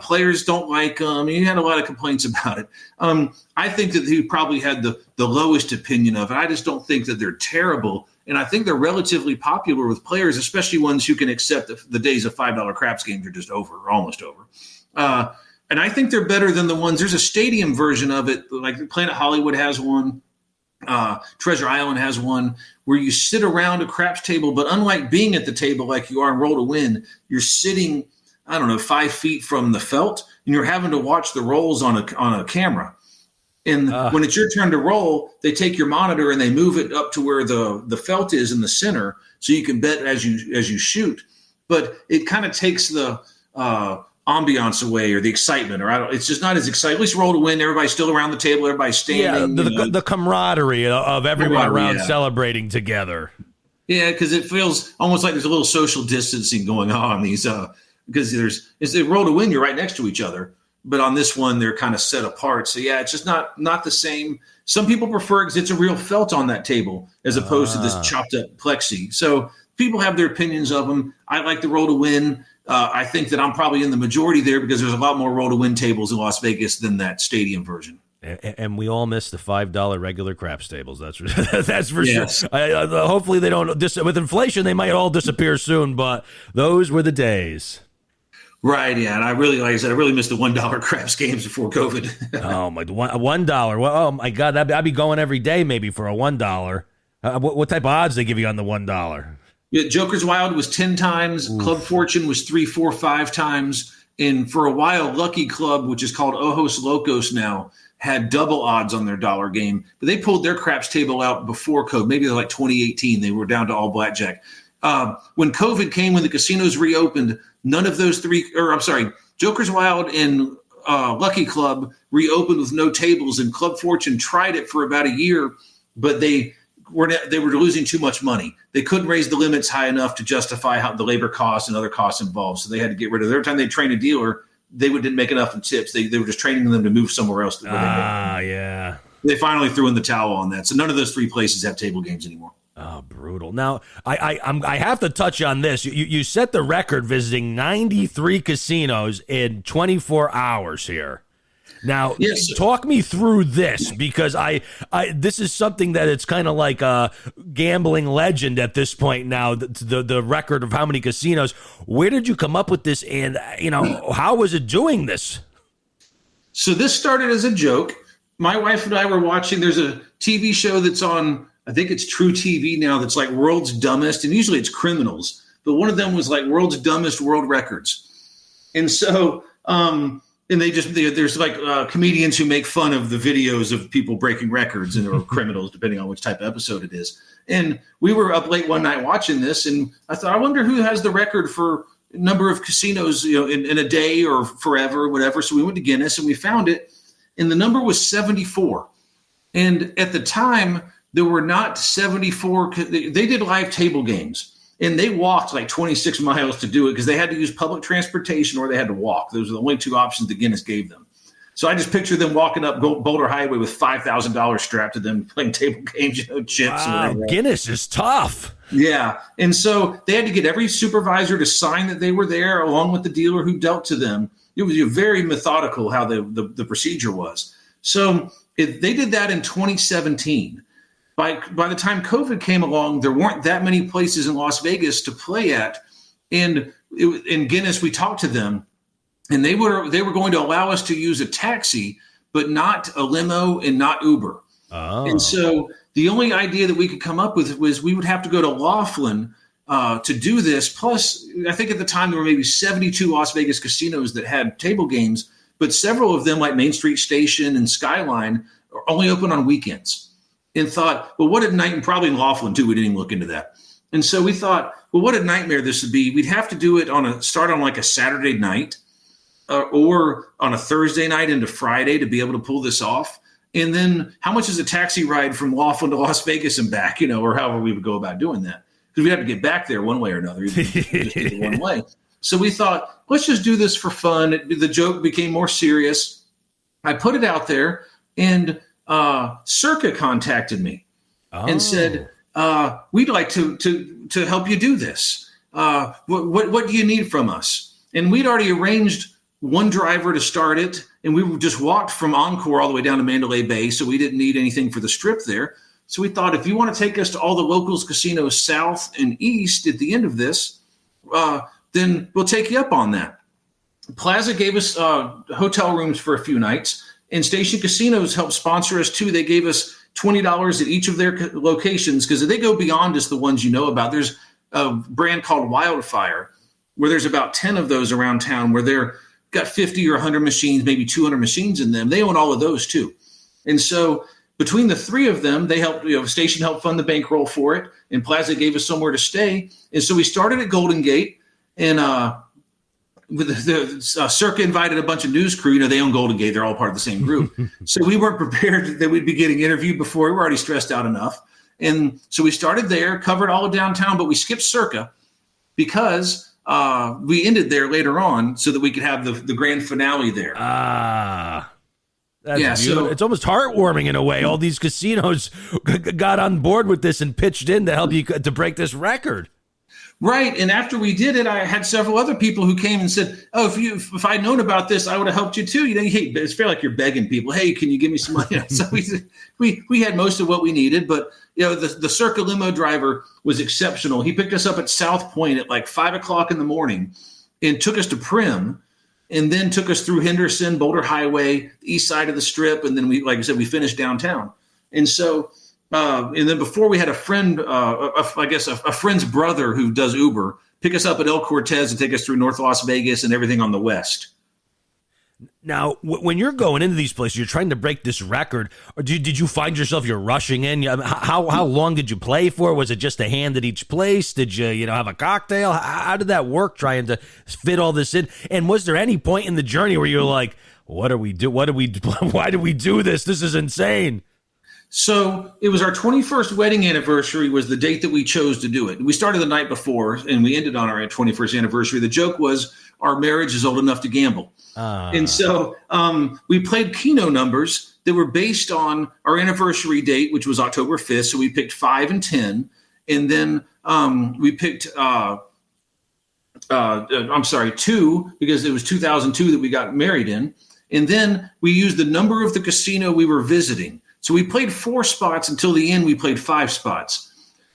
Players don't like them. He had a lot of complaints about it. I think that he probably had the lowest opinion of it. I just don't think that they're terrible. And I think they're relatively popular with players, especially ones who can accept the days of $5 craps games are just over or almost over. And I think they're better than the ones. There's a stadium version of it, like Planet Hollywood has one. Treasure Island has one where you sit around a craps table, but unlike being at the table like you are in Roll to Win, you're sitting, 5 feet from the felt, and you're having to watch the rolls on a camera. And when it's your turn to roll, they take your monitor and they move it up to where the felt is in the center, so you can bet as you shoot. But it kind of takes the ambiance away, or the excitement, it's just not as exciting. At least roll to win. Everybody's still around the table. Everybody's standing. Yeah, the camaraderie of everyone around celebrating together. Yeah, because it feels almost like there's a little social distancing going on. These because they roll to win, you're right next to each other. But on this one, they're kind of set apart. So yeah, it's just not the same. Some people prefer it because it's a real felt on that table as opposed to this chopped up plexi. So people have their opinions of them. I like the roll to win. I think that I'm probably in the majority there because there's a lot more roll to win tables in Las Vegas than that stadium version. And we all miss the $5 regular craps tables. That's for sure. Hopefully they don't. With inflation, they might all disappear soon. But those were the days. Right, yeah, and like I said, I really missed the $1 craps games before COVID. Oh my, $1. Well, oh my God, I'd be going every day maybe for a $1. What type of odds they give you on the $1? Yeah, Joker's Wild was 10 times. Oof. Club Fortune was 3, 4, 5 times, and for a while, Lucky Club, which is called Ojos Locos now, had double odds on their dollar game. But they pulled their craps table out before COVID. Maybe like 2018, they were down to all blackjack. When COVID came, when the casinos reopened, none of those Joker's Wild and Lucky Club reopened with no tables, and Club Fortune tried it for about a year, but they were losing too much money. They couldn't raise the limits high enough to justify how the labor costs and other costs involved, so they had to get rid of it. Every time they trained a dealer, they didn't make enough in tips. They were just training them to move somewhere else. Yeah. They finally threw in the towel on that, so none of those 3 places have table games anymore. Oh, brutal. Now, I have to touch on this. You set the record visiting 93 casinos in 24 hours here. Now, yes, talk me through this, because this is something that it's kind of like a gambling legend at this point now, the record of how many casinos. Where did you come up with this, and how was it doing this? So this started as a joke. My wife and I were watching, there's a TV show that's on, I think it's True TV now, that's like World's Dumbest, and usually it's criminals, but one of them was like World's Dumbest World Records. And so, and there's like comedians who make fun of the videos of people breaking records or criminals, depending on which type of episode it is. And we were up late one night watching this, and I thought, I wonder who has the record for number of casinos, in a day or forever, whatever. So we went to Guinness and we found it, and the number was 74. And at the time, there were not 74. They did live table games, and they walked like 26 miles to do it because they had to use public transportation or they had to walk. Those were the only 2 options that Guinness gave them. So I just picture them walking up Boulder Highway with $5,000 strapped to them, playing table games, chips. Wow, and Guinness is tough. Yeah. And so they had to get every supervisor to sign that they were there, along with the dealer who dealt to them. It was very methodical how the procedure was. So they did that in 2017. By the time COVID came along, there weren't that many places in Las Vegas to play at. And in Guinness, we talked to them, and they were going to allow us to use a taxi, but not a limo and not Uber. Oh. And so the only idea that we could come up with was we would have to go to Laughlin to do this. Plus, I think at the time there were maybe 72 Las Vegas casinos that had table games, but several of them, like Main Street Station and Skyline, are only open on weekends. And thought, well, what a night, and probably in Laughlin too, we didn't even look into that. And so we thought, well, what a nightmare this would be. We'd have to do it start on like a Saturday night or on a Thursday night into Friday to be able to pull this off. And then how much is a taxi ride from Laughlin to Las Vegas and back, or however we would go about doing that? Because we'd have to get back there one way or another, even just do it one way. So we thought, let's just do this for fun. The joke became more serious. I put it out there, and Circa contacted me and said, we'd like to help you do this. What do you need from us? And we'd already arranged one driver to start it, and we just walked from Encore all the way down to Mandalay Bay, so we didn't need anything for the strip there. So we thought, if you want to take us to all the locals casinos south and east at the end of this, then we'll take you up on that. Plaza gave us hotel rooms for a few nights, and Station Casinos helped sponsor us too. They gave us $20 at each of their locations because they go beyond just the ones you know about. There's a brand called Wildfire where there's about 10 of those around town where they're got 50 or 100 machines, maybe 200 machines in them. They own all of those too. And so between the three of them, they helped, station helped fund the bankroll for it, and Plaza gave us somewhere to stay. And so we started at Golden Gate, and with the Circa invited a bunch of news crew. They own Golden Gate. They're all part of the same group. So we weren't prepared that we'd be getting interviewed before. We were already stressed out enough. And so we started there, covered all of downtown, but we skipped Circa because we ended there later on so that we could have the grand finale there. That's beautiful. So it's almost heartwarming in a way. All these casinos got on board with this and pitched in to help you to break this record. Right. And after we did it, I had several other people who came and said, "Oh, if I'd known about this, I would have helped you too." It's fair like you're begging people, "Hey, can you give me some money?" So we had most of what we needed, but the Circa limo driver was exceptional. He picked us up at South Point at like 5:00 in the morning and took us to Prim, and then took us through Henderson, Boulder Highway, the east side of the Strip, and then like I said, we finished downtown. And so. And then before we had a friend, a friend's brother who does Uber, pick us up at El Cortez and take us through North Las Vegas and everything on the west. Now, when you're going into these places, you're trying to break this record. Or did you find yourself you're rushing in? How long did you play for? Was it just a hand at each place? Did you have a cocktail? How did that work? Trying to fit all this in, and was there any point in the journey where you're like, "What do we do? Why do we do this? This is insane." So it was our 21st wedding anniversary was the date that we chose to do it. We started the night before and we ended on our 21st anniversary. The joke was our marriage is old enough to gamble. And so we played Keno numbers that were based on our anniversary date, which was October 5th. So we picked 5 and 10. And then we picked, 2, because it was 2002 that we got married in. And then we used the number of the casino we were visiting. So we played 4 spots until the end. We played 5 spots.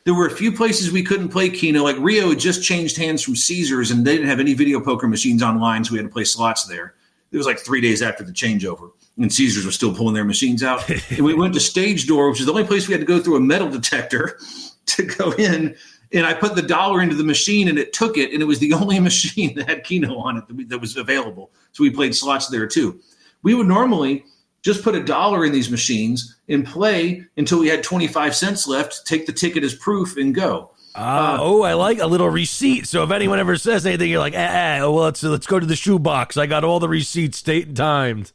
There were a few places we couldn't play Keno. Like Rio had just changed hands from Caesars, and they didn't have any video poker machines online, so we had to play slots there. It was like 3 days after the changeover, and Caesars was still pulling their machines out. And we went to Stage Door, which is the only place we had to go through a metal detector to go in. And I put the dollar into the machine, and it took it, and it was the only machine that had Keno on it that was available. So we played slots there too. We would normally just put $1 in these machines and play until we had 25 cents left, take the ticket as proof, and go. I like a little receipt. So if anyone ever says anything, you're like, let's go to the shoebox. I got all the receipts, date and timed.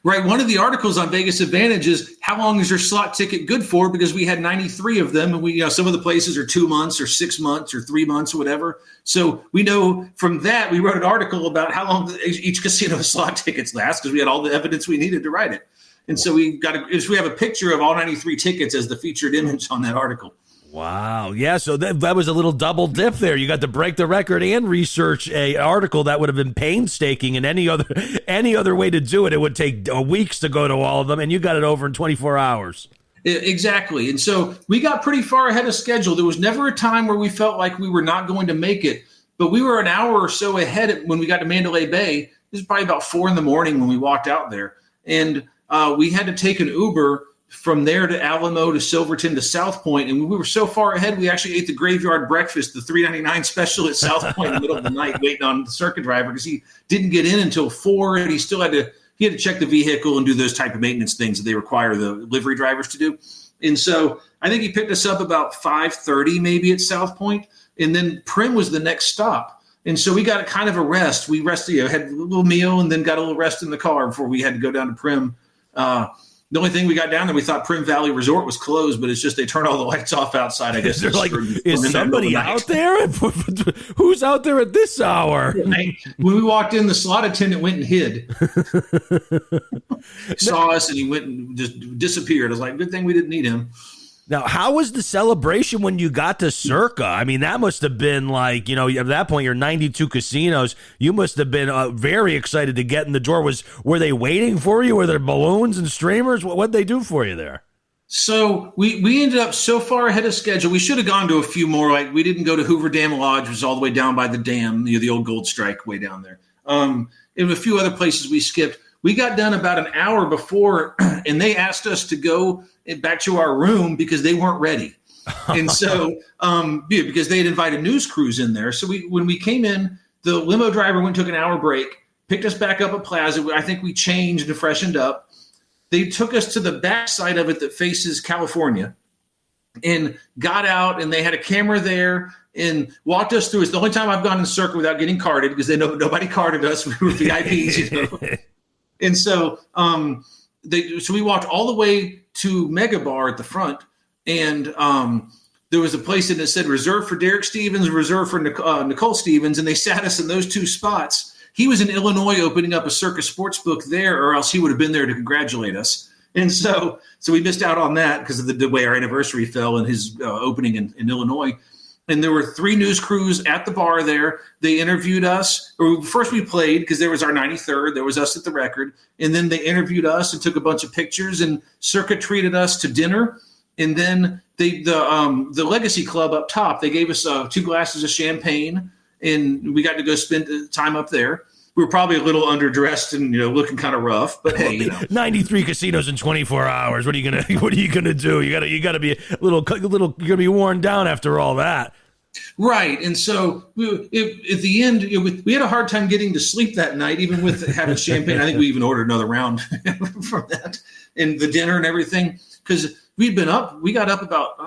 Right. One of the articles on Vegas Advantage is how long is your slot ticket good for? Because we had 93 of them, and we, some of the places are 2 months or 6 months or 3 months or whatever. So we know from that, we wrote an article about how long each casino slot tickets last because we had all the evidence we needed to write it. And so we have a picture of all 93 tickets as the featured image on that article. Wow. Yeah. So that was a little double dip there. You got to break the record and research a article that would have been painstaking, and any other way to do it, it would take weeks to go to all of them, and you got it over in 24 hours. Exactly. And so we got pretty far ahead of schedule. There was never a time where we felt like we were not going to make it, but we were an hour or so ahead when we got to Mandalay Bay. This is probably about 4 a.m. when we walked out there. And we had to take an Uber from there to Alamo to Silverton to South Point, and we were so far ahead we actually ate the graveyard breakfast, the $3.99 special at South Point in the middle of the night, waiting on the circuit driver because he didn't get in until 4, and he still had to check the vehicle and do those type of maintenance things that they require the livery drivers to do. And so I think he picked us up about 5:30 maybe at South Point, and then Prim was the next stop. And so we got a kind of a rest. We rested, had a little meal, and then got a little rest in the car before we had to go down to Prim. The only thing we got down there, we thought Prim Valley Resort was closed, but it's just they turn all the lights off outside. I guess they're like, is somebody out there? Who's out there at this hour? When we walked in, the slot attendant went and hid. Saw us, and he went and just disappeared. I was like, good thing we didn't need him. Now, how was the celebration when you got to Circa? I mean, that must have been like, at that point, you're 92 casinos. You must have been very excited to get in the door. Were they waiting for you? Were there balloons and streamers? What'd they do for you there? So we ended up so far ahead of schedule. We should have gone to a few more. Like we didn't go to Hoover Dam Lodge, which is all the way down by the dam, the old Gold Strike way down there. And a few other places we skipped. We got done about an hour before, and they asked us to go back to our room because they weren't ready. And so, because they had invited news crews in there. So when we came in, the limo driver took an hour break, picked us back up at Plaza. I think we changed and freshened up. they took us to the back side of it that faces California and got out, and they had a camera there and walked us through. It's the only time I've gone in circle without getting carded, because nobody carded us. We were VIPs, And so so we walked all the way to Mega Bar at the front, and there was a place that said reserved for Derek Stevens, reserved for Nicole Stevens, and they sat us in those two spots. He was in Illinois opening up a Circus Sportsbook there, or else he would have been there to congratulate us. And so we missed out on that because of the way our anniversary fell and his opening in Illinois. And there were 3 news crews at the bar there. They interviewed us. First we played because there was our 93rd. There was us at the record. And then they interviewed us and took a bunch of pictures. And Circa treated us to dinner. And then the Legacy Club up top, they gave us 2 glasses of champagne. And we got to go spend time up there. We were probably a little underdressed and looking kind of rough, but hey, 93 casinos in 24 hours. What are you gonna do? You gotta be a little. You're gonna be worn down after all that. Right, and so at the end, we had a hard time getting to sleep that night, even with having champagne. I think we even ordered another round from that, and the dinner and everything, because we'd been up. We got up about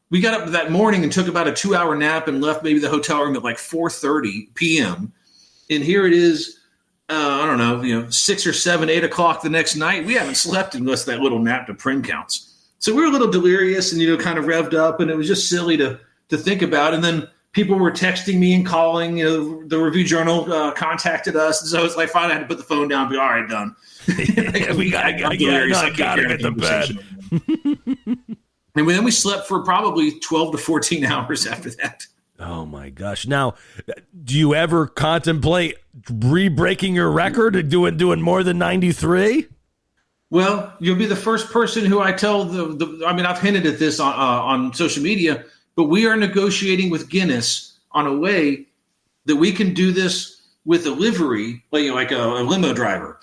we got up that morning and took about a 2-hour nap and left maybe the hotel room at like 4:30 p.m. And here it is, 6 or 7, 8 o'clock the next night. We haven't slept unless that little nap to Prim counts. So we were a little delirious and, kind of revved up, and it was just silly to think about. And then people were texting me and calling. The Review Journal contacted us. And so it's like finally I had to put the phone down and be all right, done. we gotta get to bed. And then we slept for probably 12 to 14 hours after that. Oh, my gosh. Now, do you ever contemplate re-breaking your record and doing more than 93? Well, you'll be the first person who I tell I've hinted at this on social media, but we are negotiating with Guinness on a way that we can do this with a livery, like a limo driver.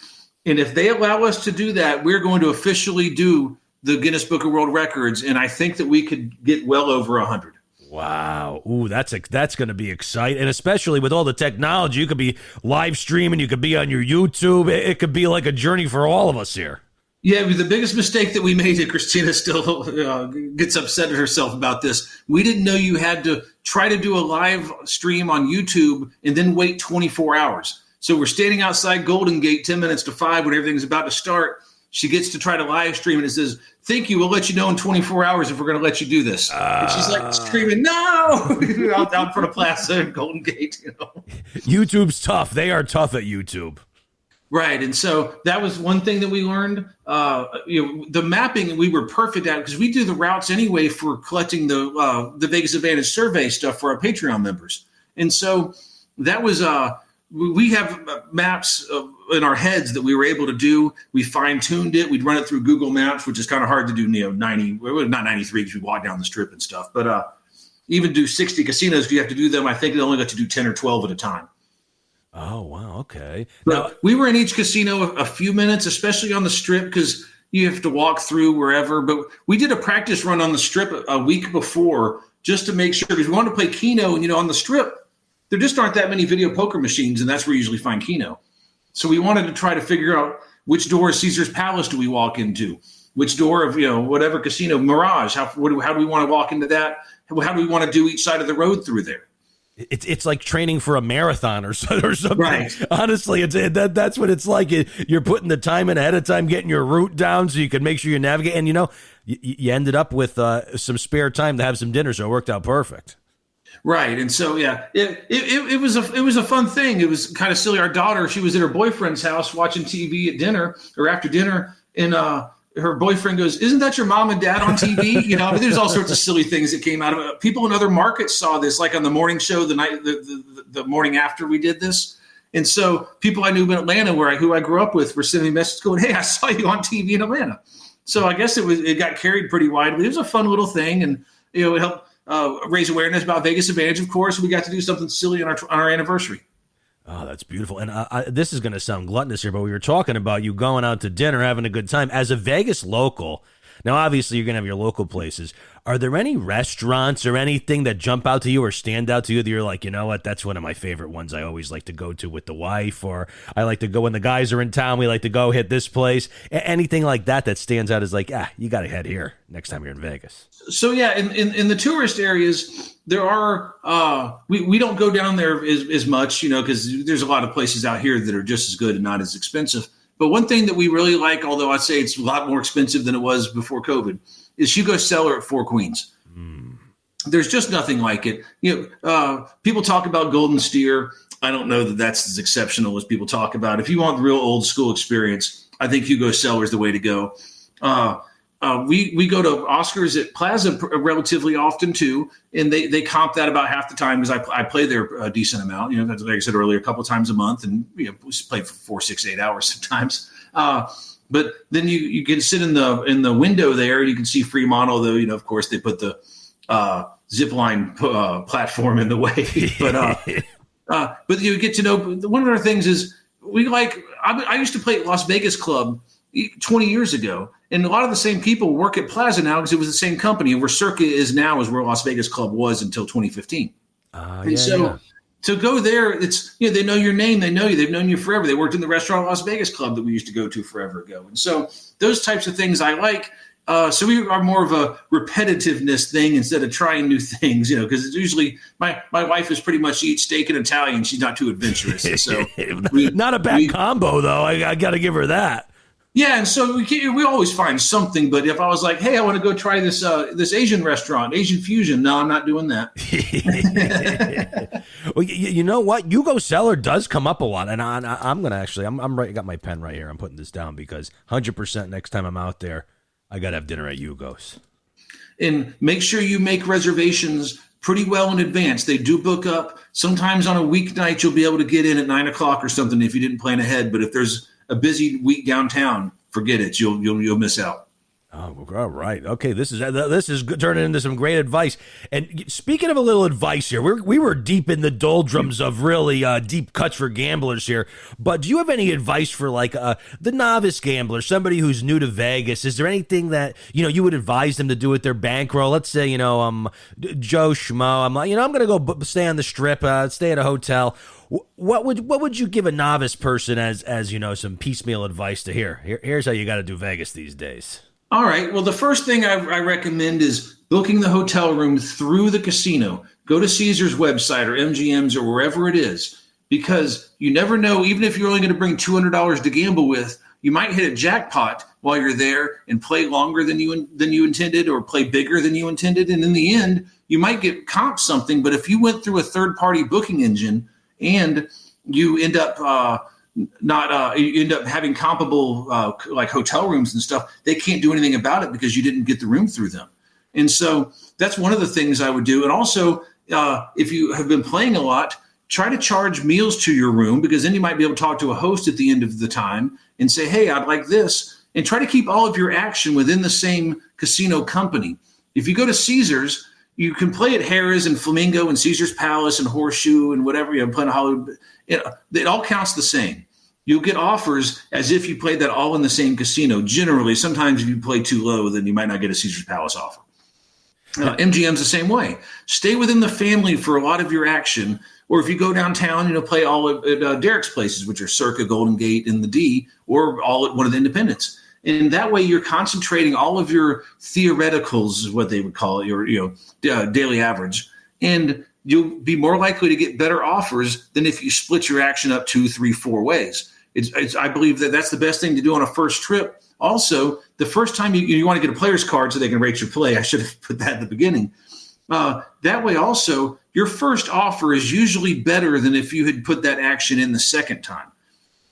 And if they allow us to do that, we're going to officially do the Guinness Book of World Records, and I think that we could get well over 100. Wow. Ooh, that's going to be exciting. And especially with all the technology, you could be live streaming, you could be on your YouTube. It could be like a journey for all of us here. Yeah, the biggest mistake that we made, and Christina still gets upset at herself about this, we didn't know you had to try to do a live stream on YouTube and then wait 24 hours. So we're standing outside Golden Gate 10 minutes to 5 when everything's about to start. She gets to try to live stream, and it says, "Thank you. We'll let you know in 24 hours if we're going to let you do this." And she's like screaming, "No!" out in front of Plaza and Golden Gate. YouTube's tough. They are tough at YouTube. Right, and so that was one thing that we learned. The mapping we were perfect at because we do the routes anyway for collecting the Vegas Advantage survey stuff for our Patreon members, and so that was we have maps in our heads that we were able to do. We fine-tuned it. We'd run it through Google Maps, which is kind of hard to do, 90, well, not 93 because we walk down the strip and stuff, but even do 60 casinos, you have to do them. I think they only let you do 10 or 12 at a time. Oh, wow. Okay. But we were in each casino a few minutes, especially on the strip, because you have to walk through wherever. But we did a practice run on the strip a week before just to make sure, because we wanted to play Keno, and, on the strip, there just aren't that many video poker machines, and that's where you usually find Keno. So we wanted to try to figure out which door of Caesar's Palace do we walk into, which door of whatever casino, Mirage. How do we want to walk into that? How do we want to do each side of the road through there? It's like training for a marathon or something. Right. Honestly, that's what it's like. You're putting the time in ahead of time, getting your route down so you can make sure you navigate. And you ended up with some spare time to have some dinner, so it worked out perfect. Right, and so it was a fun thing. It was kind of silly. Our daughter, she was at her boyfriend's house watching TV at dinner or after dinner, and her boyfriend goes, "Isn't that your mom and dad on TV?" There's all sorts of silly things that came out of it. People in other markets saw this, like on the morning show the morning after we did this, and so people I knew in Atlanta, who I grew up with, were sending me messages going, "Hey, I saw you on TV in Atlanta." So I guess it got carried pretty widely. It was a fun little thing, and it helped raise awareness about Vegas Advantage. Of course, we got to do something silly on our anniversary. Oh, that's beautiful. And this is going to sound gluttonous here, but we were talking about you going out to dinner, having a good time. As a Vegas local, Now, obviously, you're going to have your local places. Are there any restaurants or anything that jump out to you or stand out to you that you're like, you know what, that's one of my favorite ones I always like to go to with the wife, or I like to go when the guys are in town, we like to go hit this place. Anything like that stands out as like, you got to head here next time you're in Vegas. So yeah, in the tourist areas, there are we don't go down there as much, because there's a lot of places out here that are just as good and not as expensive. But one thing that we really like, although I'd say it's a lot more expensive than it was before COVID, is Hugo Cellar at Four Queens. There's just nothing like it. People talk about Golden Steer. I don't know that that's as exceptional as people talk about. If you want the real old school experience, I think Hugo Cellar is the way to go. We go to Oscars at Plaza relatively often too, and they comp that about half the time because I play there a decent amount. Like I said earlier, a couple of times a month, and we play for 4, 6, 8 hours sometimes. But then you can sit in the window there. You can see Fremont, although of course they put the zip line platform in the way. But you get to know. One of our things is I used to play at Las Vegas Club 20 years ago, and a lot of the same people work at Plaza now because it was the same company. Where Circa is now is where Las Vegas Club was until 2015. To go there, it's they know your name, they know you, they've known you forever. They worked in the restaurant Las Vegas Club that we used to go to forever ago, and so those types of things I like. So we are more of a repetitiveness thing instead of trying new things, because it's usually my wife is pretty much eats steak and Italian. She's not too adventurous, and so not a bad combo though. I got to give her that. Yeah, and so we always find something. But if I was like, hey, I want to go try this Asian restaurant, Asian fusion, no, I'm not doing that. Well, you know what? Hugo Cellar does come up a lot, and I'm gonna actually, I'm right. I got my pen right here. I'm putting this down because 100% next time I'm out there, I gotta have dinner at Hugo's. And make sure you make reservations pretty well in advance. They do book up. Sometimes on a weeknight, you'll be able to get in at 9:00 or something if you didn't plan ahead. But if there's a busy week downtown, forget it. You'll miss out. Oh, all right. Okay, this is turning into some great advice. And speaking of a little advice here, we were deep in the doldrums of really deep cuts for gamblers here. But do you have any advice for like the novice gambler, somebody who's new to Vegas? Is there anything that you would advise them to do with their bankroll? Let's say Joe Schmo. I'm like I'm going to go stay on the Strip, stay at a hotel. What would you give a novice person as some piecemeal advice to hear? Here's how you got to do Vegas these days. All right. Well, the first thing I recommend is booking the hotel room through the casino. Go to Caesar's website or MGM's or wherever it is, because you never know. Even if you're only going to bring $200 to gamble with, you might hit a jackpot while you're there and play longer than you intended, or play bigger than you intended. And in the end, you might get comped something. But if you went through a third-party booking engine and you end up you end up having comparable like hotel rooms and stuff, they can't do anything about it because you didn't get the room through them. And so that's one of the things I would do. And also, if you have been playing a lot, try to charge meals to your room, because then you might be able to talk to a host at the end of the time and say, hey, I'd like this. And try to keep all of your action within the same casino company. If you go to Caesar's, you can play at Harrah's and Flamingo and Caesar's Palace and Horseshoe and whatever you play in Hollywood. It all counts the same. You'll get offers as if you played that all in the same casino. Generally, sometimes if you play too low, then you might not get a Caesar's Palace offer. MGM's the same way. Stay within the family for a lot of your action. Or if you go downtown, play all at Derek's places, which are Circa, Golden Gate, and the D, or all at one of the independents. And that way you're concentrating all of your theoreticals, is what they would call it, your daily average. And you'll be more likely to get better offers than if you split your action up 2, 3, 4 ways. I believe that's the best thing to do on a first trip. Also, the first time you want to get a player's card so they can rate your play. I should have put that at the beginning. That way also, your first offer is usually better than if you had put that action in the second time.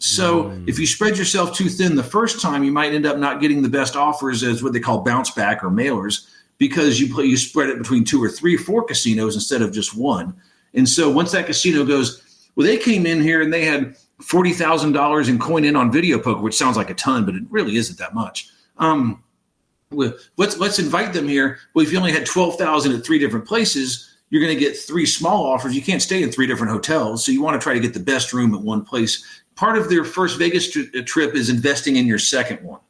So if you spread yourself too thin the first time, you might end up not getting the best offers as what they call bounce back or mailers, because you spread it between 2 or 3 or 4 casinos instead of just one. And so once that casino goes, well, they came in here and they had $40,000 in coin in on video poker, which sounds like a ton, but it really isn't that much. Let's invite them here. Well, if you only had 12,000 at 3 different places, you're going to get 3 small offers. You can't stay in 3 different hotels. So you want to try to get the best room at one place. Part of their first Vegas trip is investing in your second one.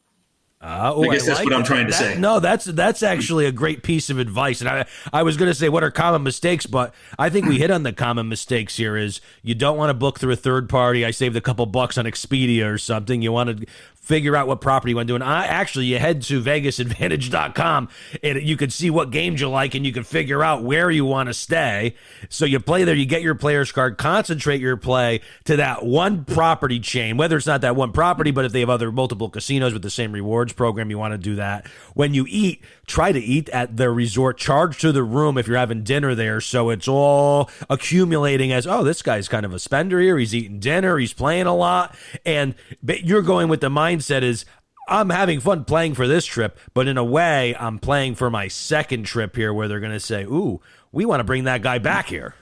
I guess that's what I'm trying to say. No, that's actually a great piece of advice. And I was going to say what are common mistakes, but I think we hit on the common mistakes here is you don't want to book through a third party. I saved a couple bucks on Expedia or something. You want to figure out what property you want to do. And you head to VegasAdvantage.com and you can see what games you like and you can figure out where you want to stay. So you play there, you get your player's card, concentrate your play to that one property chain, whether it's not that one property, but if they have other multiple casinos with the same rewards program, you want to do that. When you eat, try to eat at the resort, charge to the room if you're having dinner there. So it's all accumulating as, oh, this guy's kind of a spender here. He's eating dinner. He's playing a lot. And you're going with the mindset is, I'm having fun playing for this trip, but in a way, I'm playing for my second trip here where they're going to say, ooh, we want to bring that guy back here.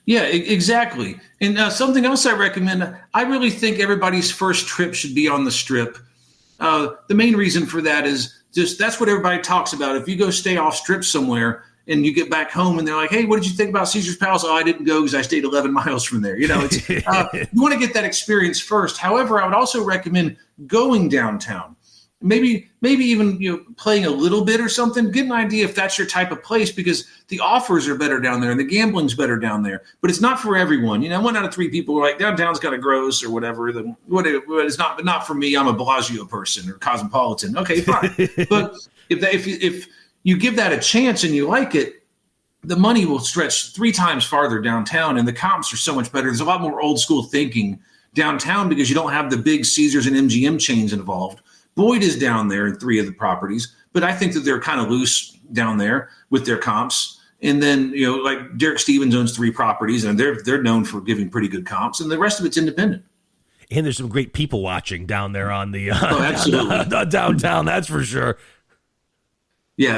Yeah, exactly. And something else I recommend, I really think everybody's first trip should be on the Strip. The main reason for that is just that's what everybody talks about. If you go stay off Strip somewhere and you get back home and they're like, hey, what did you think about Caesar's Palace? Oh, I didn't go because I stayed 11 miles from there. You know, it's, you want to get that experience first. However, I would also recommend going downtown. Maybe even playing a little bit or something. Get an idea if that's your type of place because the offers are better down there and the gambling's better down there. But it's not for everyone. 1 out of 3 people are like downtown's kind of gross or whatever. It's not, but not for me. I'm a Bellagio person or cosmopolitan. Okay, fine. But if you give that a chance and you like it, the money will stretch 3 times farther downtown, and the comps are so much better. There's a lot more old school thinking downtown because you don't have the big Caesars and MGM chains involved. Boyd is down there in 3 of the properties, but I think that they're kind of loose down there with their comps. And then, like Derek Stevens owns 3 properties, and they're known for giving pretty good comps, and the rest of it's independent. And there's some great people watching down there on the absolutely. Downtown, that's for sure. Yeah,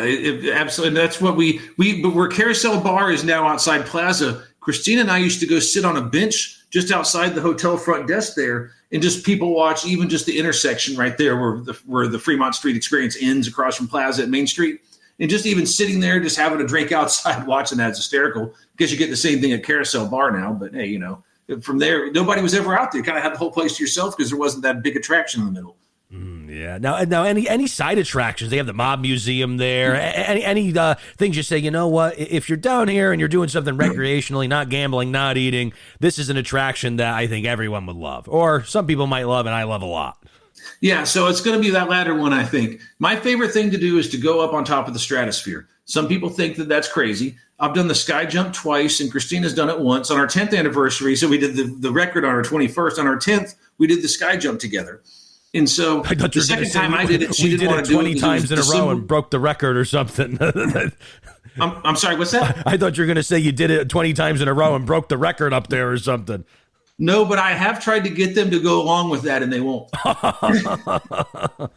absolutely. That's what but where Carousel Bar is now outside Plaza, Christina and I used to go sit on a bench just outside the hotel front desk there and just people watch even just the intersection right there where the Fremont Street Experience ends across from Plaza at Main Street. And just even sitting there, just having a drink outside watching that is hysterical because you get the same thing at Carousel Bar now. But, hey, from there, nobody was ever out there. You kind of had the whole place to yourself because there wasn't that big attraction in the middle. Yeah. Now, any side attractions? They have the Mob Museum there. Any things you say? You know what? If you're down here and you're doing something recreationally, not gambling, not eating, this is an attraction that I think everyone would love, or some people might love, and I love a lot. Yeah. So it's going to be that latter one. I think my favorite thing to do is to go up on top of the Stratosphere. Some people think that that's crazy. I've done the sky jump twice, and Christina's done it once on our 10th anniversary. So we did the record on our 21st. On our 10th, we did the sky jump together. And so the second time I did it, she didn't want to do it 20 times in a row and broke the record or something. I'm sorry, what's that? I thought you were going to say you did it 20 times in a row and broke the record up there or something. No, but I have tried to get them to go along with that, and they won't.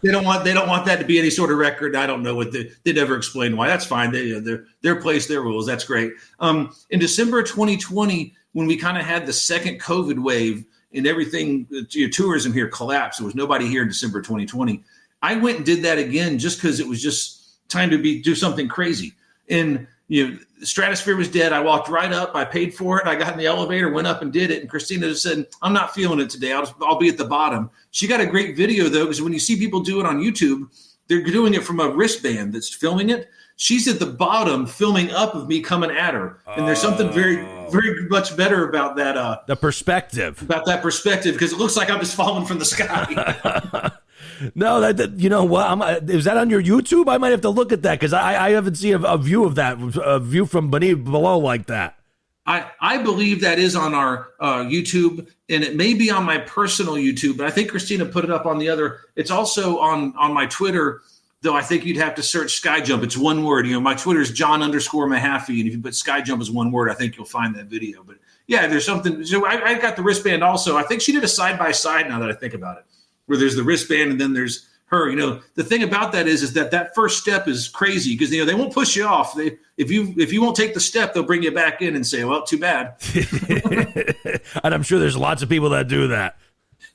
They don't want that to be any sort of record. I don't know what they never explain why. That's fine. Their place, their rules. That's great. In December 2020, when we kind of had the second COVID wave, and everything, tourism here collapsed. There was nobody here in December 2020. I went and did that again just because it was just time to do something crazy. And the Stratosphere was dead. I walked right up. I paid for it. I got in the elevator, went up and did it. And Christina just said, I'm not feeling it today. I'll be at the bottom. She got a great video, though, because when you see people do it on YouTube, they're doing it from a wristband that's filming it. She's at the bottom filming up of me coming at her. And there's something very, very much better about that. The perspective. About that perspective, because it looks like I'm just falling from the sky. No, you know what? Is that on your YouTube? I might have to look at that because I haven't seen a view of that, a view from below like that. I believe that is on our YouTube, and it may be on my personal YouTube, but I think Christina put it up on the other. It's also on my Twitter. Though I think you'd have to search sky jump. It's one word. My Twitter is John_Mehaffey. And if you put sky jump as one word, I think you'll find that video. But yeah, there's something. So I got the wristband also. I think she did a side-by-side now that I think about it, where there's the wristband and then there's her. The thing about that is that first step is crazy because, they won't push you off. If you won't take the step, they'll bring you back in and say, well, too bad. And I'm sure there's lots of people that do that.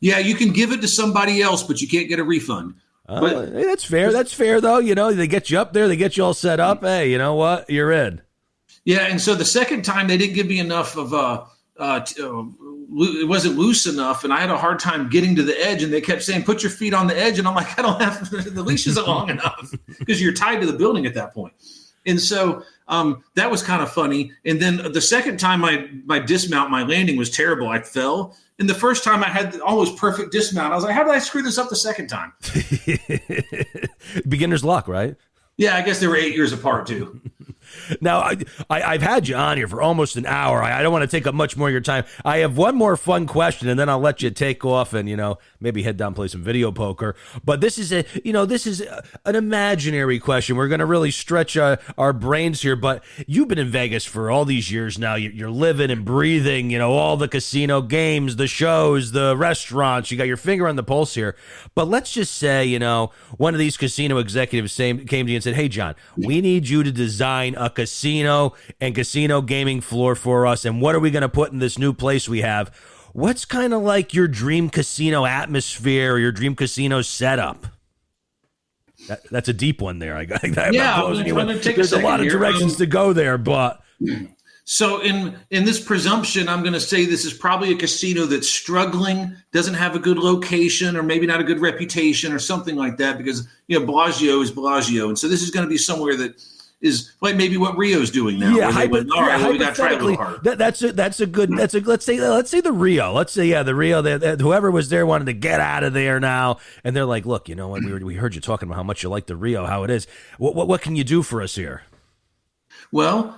Yeah, you can give it to somebody else, but you can't get a refund. Hey, that's fair. That's fair, though. They get you up there. They get you all set up. Hey, you know what? You're in. Yeah, and so the second time they didn't give me enough of it wasn't loose enough, and I had a hard time getting to the edge. And they kept saying, "Put your feet on the edge," and I'm like, "I don't have the leash isn't long enough," because you're tied to the building at that point. And so that was kind of funny. And then the second time my dismount, my landing was terrible. I fell. And the first time I had almost perfect dismount. I was like, how did I screw this up the second time? Beginner's luck, right? Yeah, I guess they were 8 years apart too. Now, I've had you on here for almost an hour. I don't want to take up much more of your time. I have one more fun question, and then I'll let you take off and, maybe head down and play some video poker. But this is an imaginary question. We're going to really stretch our brains here. But you've been in Vegas for all these years now. You're living and breathing, all the casino games, the shows, the restaurants. You got your finger on the pulse here. But let's just say, one of these casino executives came to you and said, "Hey, John, we need you to design a casino and casino gaming floor for us. And what are we going to put in this new place we have?" What's kind of like your dream casino atmosphere or your dream casino setup? That's a deep one there. There's a lot of directions to go there, but. So in this presumption, I'm going to say this is probably a casino that's struggling, doesn't have a good location, or maybe not a good reputation or something like that, because, Bellagio is Bellagio. And so this is going to be somewhere that is like maybe what Rio's doing now. Yeah, we got to try a little harder. Let's say the Rio. Let's say the Rio. That whoever was there wanted to get out of there now, and they're like, "Look, what? We heard you talking about how much you like the Rio, how it is. What can you do for us here?" Well,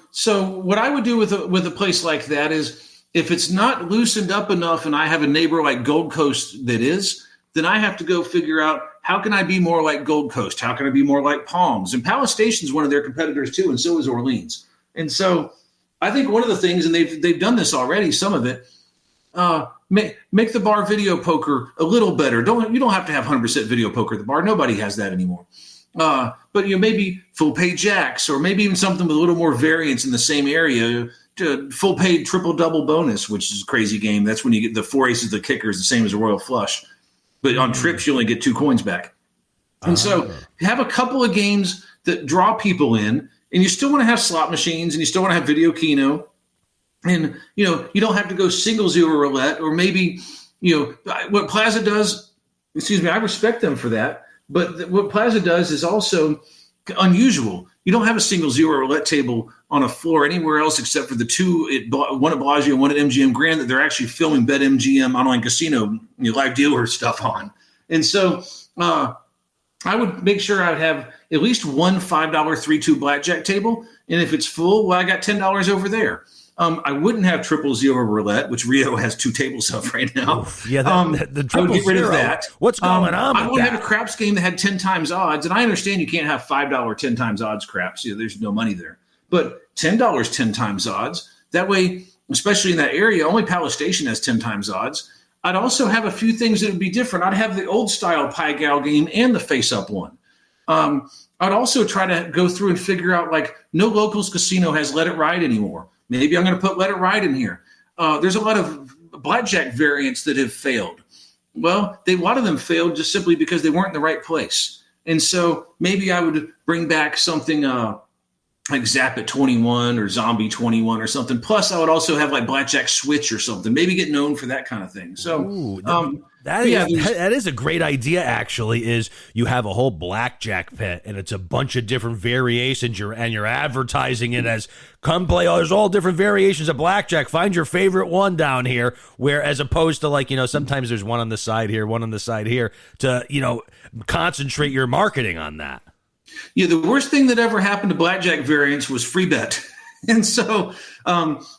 so what I would do with a place like that is, if it's not loosened up enough, and I have a neighbor like Gold Coast that is, then I have to go figure out, how can I be more like Gold Coast? How can I be more like Palms? And Palace Station is one of their competitors too, and so is Orleans. And so I think one of the things, and they've done this already, some of it, make the bar video poker a little better. You don't have to have 100% video poker at the bar. Nobody has that anymore. But maybe full pay jacks, or maybe even something with a little more variance in the same area. To full paid triple double bonus, which is a crazy game. That's when you get the 4 aces, the kicker is the same as a royal flush. But on trips, you only get 2 coins back. And so have a couple of games that draw people in, and you still want to have slot machines, and you still want to have video keno. And, you don't have to go single zero roulette, or maybe, what Plaza does, I respect them for that. But what Plaza does is also unusual. You don't have a single zero roulette table on a floor anywhere else except for the two, one at Bellagio and one at MGM Grand, that they're actually filming BetMGM online casino live dealer stuff on. And so I would make sure I would have at least one $5 3-2 blackjack table. And if it's full, well, I got $10 over there. I wouldn't have triple zero roulette, which Rio has 2 tables of right now. Oof, yeah, the I would get rid of that. What's going on? I would have a craps game that had 10 times odds, and I understand you can't have $5 10 times odds craps. There's no money there. But $10 10 times odds. That way, especially in that area, only Palace Station has 10 times odds. I'd also have a few things that would be different. I'd have the old style pie gal game and the face up one. I'd also try to go through and figure out, like, no locals casino has Let It Ride anymore. Maybe I'm going to put Let It Ride in here. There's a lot of blackjack variants that have failed. Well, a lot of them failed just simply because they weren't in the right place. And so maybe I would bring back something like Zap at 21 or Zombie 21 or something. Plus, I would also have like Blackjack Switch or something. Maybe get known for that kind of thing. So that is a great idea, actually, is you have a whole blackjack pit, and it's a bunch of different variations, and you're advertising it as, come play. Oh, there's all different variations of blackjack. Find your favorite one down here, where as opposed to, like, sometimes there's one on the side here, one on the side here, to, concentrate your marketing on that. Yeah, the worst thing that ever happened to blackjack variants was free bet. And so,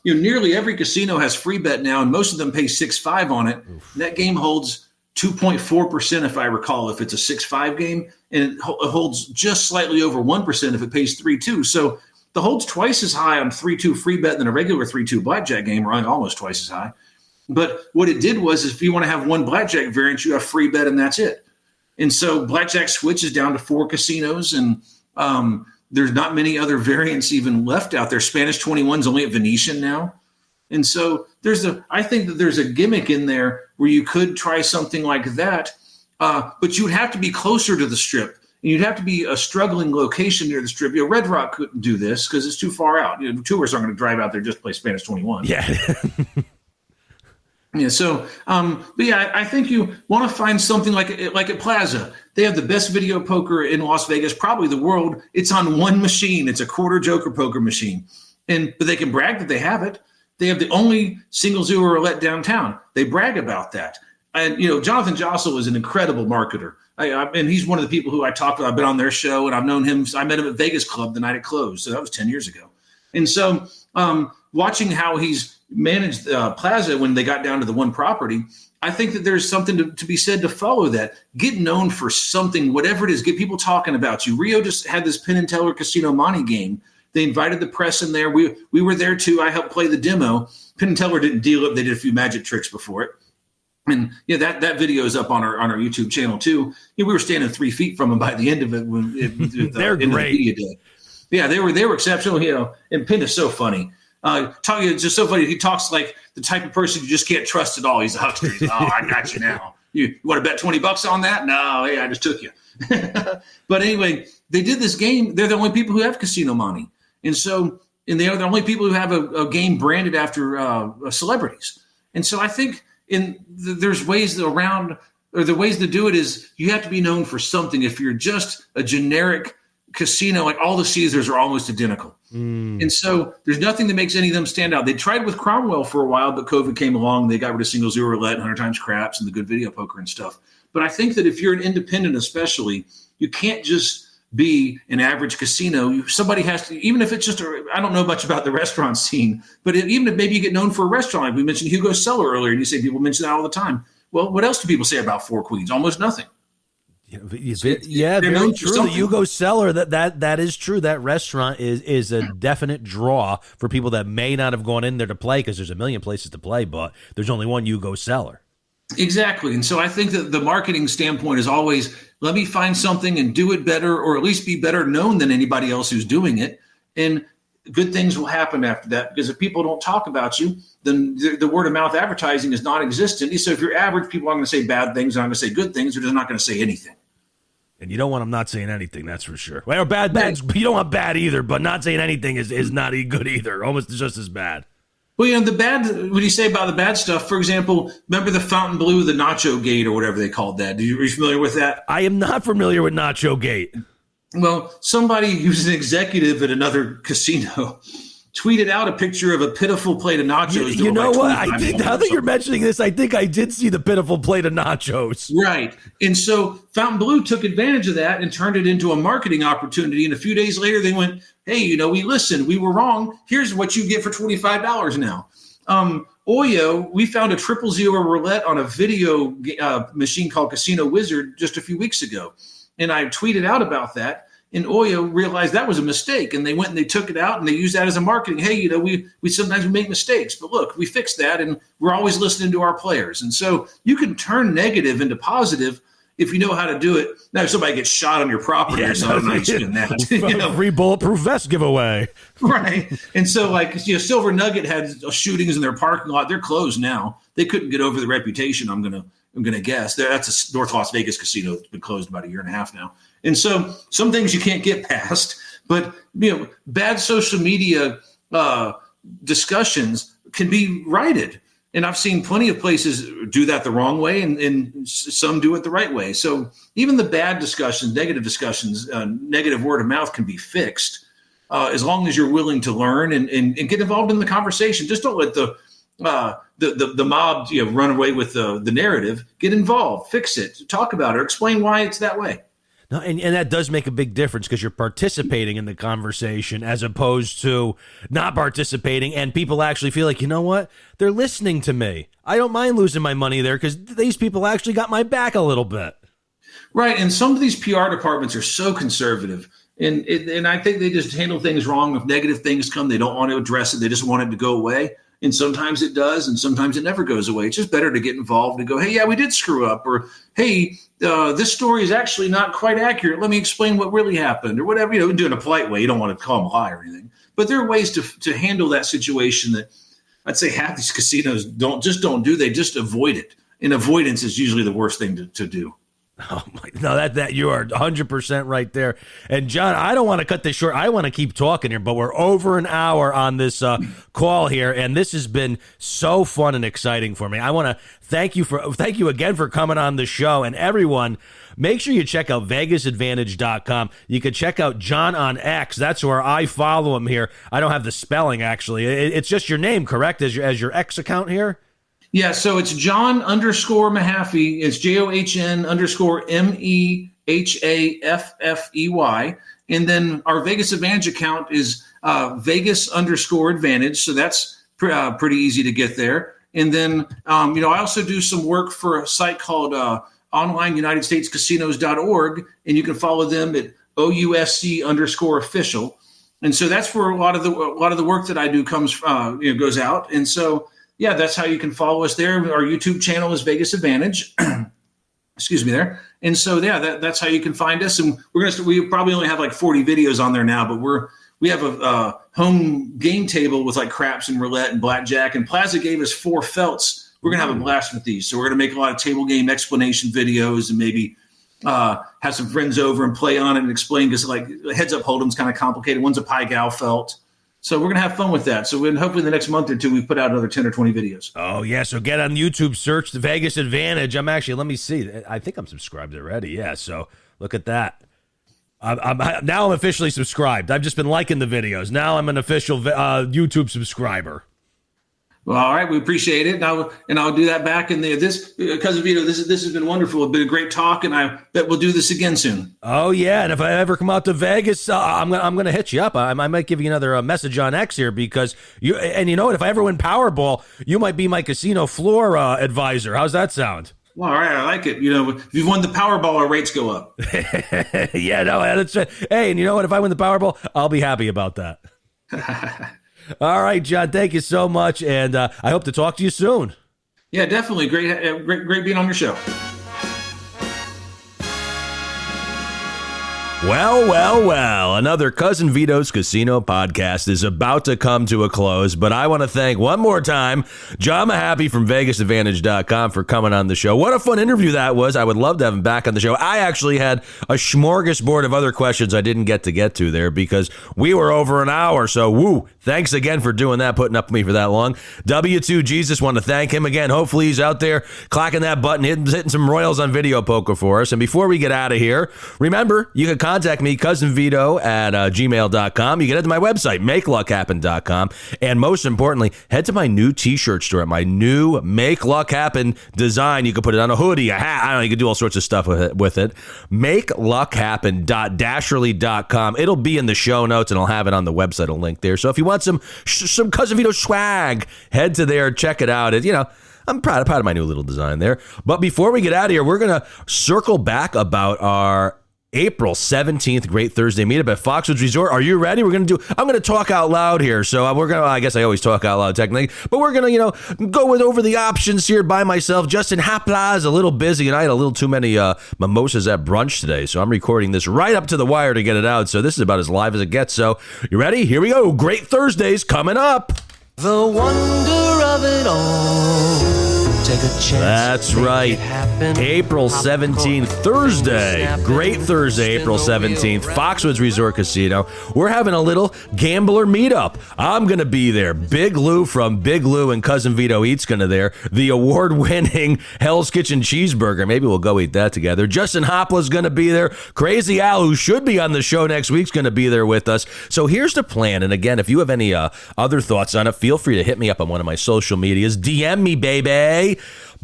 nearly every casino has free bet now, and most of them pay 6.5 on it. That game holds 2.4%, if I recall, if it's a 6.5 game, and it holds just slightly over 1% if it pays 3.2. So the hold's twice as high on 3.2 free bet than a regular 3.2 blackjack game, or almost twice as high. But what it did was, if you want to have one blackjack variant, you have free bet, and that's it. And so Blackjack Switch is down to 4 casinos, and there's not many other variants even left out there. Spanish 21's only at Venetian now. And so I think that there's a gimmick in there where you could try something like that, but you'd have to be closer to the Strip, and you'd have to be a struggling location near the Strip. Red Rock couldn't do this because it's too far out. Tourists aren't going to drive out there just to play Spanish 21. Yeah. Yeah. So, but yeah, I think you want to find something like at Plaza. They have the best video poker in Las Vegas, probably the world. It's on one machine. It's a quarter Joker poker machine, but they can brag that they have it. They have the only single zero roulette downtown. They brag about that. And Jonathan Jossel is an incredible marketer. And he's one of the people who I talked to. I've been on their show, and I've known him. I met him at Vegas Club the night it closed. So that was 10 years ago. And so watching how he's managed Plaza when they got down to the one property, I think that there's something to be said to follow that. Get known for something, whatever it is. Get people talking about you. Rio just had this Penn and Teller Casino Monte game. They invited the press in there. We were there too. I helped play the demo. Penn and Teller didn't deal it. They did a few magic tricks before it. And that video is up on our YouTube channel too. We were standing 3 feet from them by the end of it. They're great. The media day. Yeah, they were exceptional. And Penn is so funny. It's just so funny. He talks like the type of person you just can't trust at all. He's a huckster. He's, I got you now. You want to bet $20 on that? No, yeah, I just took you. But anyway, they did this game. They're the only people who have casino money. And they're the only people who have a game branded after celebrities. And so I think there's ways around, or the ways to do it is you have to be known for something. If you're just a generic casino, like all the Caesars are almost identical. And so there's nothing that makes any of them stand out. They tried with Cromwell for a while, but COVID came along. They got rid of single zero roulette, 100 times craps, and the good video poker and stuff. But I think that if you're an independent, especially, you can't just be an average casino. Somebody has to, even if it's just I don't know much about the restaurant scene, but even if maybe you get known for a restaurant, like we mentioned Hugo Cellar earlier, and you say people mention that all the time. Well, what else do people say about Four Queens? Almost nothing. Yeah, very true. The Hugo Cellar, that is true. That restaurant is a definite draw for people that may not have gone in there to play, because there's a million places to play, but there's only one Hugo Cellar. Exactly. And so I think that the marketing standpoint is always, let me find something and do it better, or at least be better known than anybody else who's doing it. And good things will happen after that, because if people don't talk about you, then the word of mouth advertising is non-existent. So if you're average, people aren't going to say bad things, aren't going to say good things, they're just not going to say anything. And you don't want them not saying anything, that's for sure. Well, bad, you don't want bad either, but not saying anything is not good either. Almost just as bad. Well, the bad, when you say about the bad stuff, for example, remember the Fountain Blue, the Nacho Gate, or whatever they called that? Are you familiar with that? I am not familiar with Nacho Gate. Well, somebody who's an executive at another casino tweeted out a picture of a pitiful plate of nachos. You know what? I think now that you're mentioning this, I think I did see the pitiful plate of nachos. Right. And so Fountain Blue took advantage of that and turned it into a marketing opportunity. And a few days later, they went, hey, we listened. We were wrong. Here's what you get for $25 now. Oyo, we found a 000 roulette on a video machine called Casino Wizard just a few weeks ago. And I tweeted out about that. And Oyo realized that was a mistake, and they went and they took it out and they used that as a marketing. Hey, we sometimes make mistakes, but look, we fixed that, and we're always listening to our players. And so you can turn negative into positive if you know how to do it. Now, if somebody gets shot on your property or something, I'm not doing that. Free bulletproof vest giveaway, right? And so, Silver Nugget had shootings in their parking lot. They're closed now. They couldn't get over the reputation. I'm gonna guess that's a North Las Vegas casino that's been closed about a year and a half now. And so some things you can't get past, but bad social media discussions can be righted. And I've seen plenty of places do that the wrong way, and some do it the right way. So even the bad discussions, negative discussions, negative word of mouth can be fixed as long as you're willing to learn and get involved in the conversation. Just don't let the mob run away with the narrative. Get involved, fix it, talk about it, or explain why it's that way. No, and that does make a big difference, because you're participating in the conversation as opposed to not participating, and people actually feel like, you know what? They're listening to me. I don't mind losing my money there because these people actually got my back a little bit. Right, and some of these PR departments are so conservative, and I think they just handle things wrong. If negative things come, they don't want to address it. They just want it to go away. And sometimes it does, and sometimes it never goes away. It's just better to get involved and go, hey, yeah, we did screw up, or hey, this story is actually not quite accurate. Let me explain what really happened, or whatever. Do it in a polite way. You don't want to call them a lie or anything. But there are ways to handle that situation that I'd say half these casinos don't do. They just avoid it. And avoidance is usually the worst thing to do. Oh my, no, that you are 100% right there. And John, I don't want to cut this short. I want to keep talking here, but we're over an hour on this call here, and this has been so fun and exciting for me. I want to thank you again for coming on the show, and everyone, make sure you check out VegasAdvantage.com. You can check out John on X. That's where I follow him here. I don't have the spelling actually. It's just your name, correct, as your X account here? Yeah, so it's John _Mehaffey. It's JOHN _MEHAFFEY. And then our Vegas Advantage account is Vegas _Advantage. So that's pretty easy to get there. And then, I also do some work for a site called OnlineUnitedStatesCasinos.org. And you can follow them at OUSC _official. And so that's where a lot of the work that I do goes out. And so, yeah, that's how you can follow us there. Our YouTube channel is Vegas Advantage. Excuse me there. And so, yeah, that's how you can find us. And we probably only have like 40 videos on there now, but we have a home game table with like craps and roulette and blackjack. And Plaza gave us 4 felts. We're going to have a blast with these. So we're going to make a lot of table game explanation videos and maybe have some friends over and play on it and explain, because like heads up hold'em's kind of complicated. One's a pie gal felt. So we're going to have fun with that. So hopefully in the next month or two, we put out another 10 or 20 videos. Oh, yeah. So get on YouTube, search the Vegas Advantage. Let me see. I think I'm subscribed already. Yeah. So look at that. Now I'm officially subscribed. I've just been liking the videos. Now I'm an official YouTube subscriber. Well, all right. We appreciate it. And I'll do that back in there. Cousin Vito, this has been wonderful. It's been a great talk, and I bet we'll do this again soon. Oh, yeah. And if I ever come out to Vegas, I'm gonna hit you up. I might give you another message on X here, because you know what? If I ever win Powerball, you might be my casino floor advisor. How's that sound? Well, all right. I like it. If you've won the Powerball, our rates go up. Yeah, no, that's right. Hey, and you know what? If I win the Powerball, I'll be happy about that. All right, John, thank you so much, and I hope to talk to you soon. Yeah, definitely. Great being on your show. Well, another Cousin Vito's Casino podcast is about to come to a close, but I want to thank one more time John Mehaffey from VegasAdvantage.com for coming on the show. What a fun interview that was. I would love to have him back on the show. I actually had a smorgasbord of other questions I didn't get to there because we were over an hour, so woo. Thanks again for doing that, putting up with me for that long. W2 Jesus, want to thank him again. Hopefully he's out there clacking that button, hitting some royals on video poker for us. And before we get out of here, remember, you can contact me, cousinvito at gmail.com. You can head to my website, makeluckhappen.com. And most importantly, head to my new t-shirt store, my new Make Luck Happen design. You can put it on a hoodie, a hat. I don't know, you can do all sorts of stuff with it. Makeluckhappen.dasherly.com. It'll be in the show notes, and I'll have it on the website, a link there. So if you want some Cousin Vito swag, head to there, check it out. I'm proud of my new little design there. But before we get out of here, we're going to circle back about our April 17th Great Thursday meetup at Foxwoods Resort. Are you ready? I'm going to talk out loud here. So I guess I always talk out loud technically, but we're going to, go over the options here by myself. Justin Hapla is a little busy, and I had a little too many mimosas at brunch today. So I'm recording this right up to the wire to get it out. So this is about as live as it gets. So you ready? Here we go. Great Thursdays coming up. The wonder of it all. Take a chance. That's right. April 17th, Thursday. Great Thursday, April 17th. Foxwoods Resort Casino. We're having a little gambler meetup. I'm going to be there. Big Lou from Big Lou and Cousin Vito Eats going to there. The award-winning Hell's Kitchen cheeseburger. Maybe we'll go eat that together. Justin Hopla's going to be there. Crazy Al, who should be on the show next week, is going to be there with us. So here's the plan. And again, if you have any other thoughts on it, feel free to hit me up on one of my social medias. DM me, baby.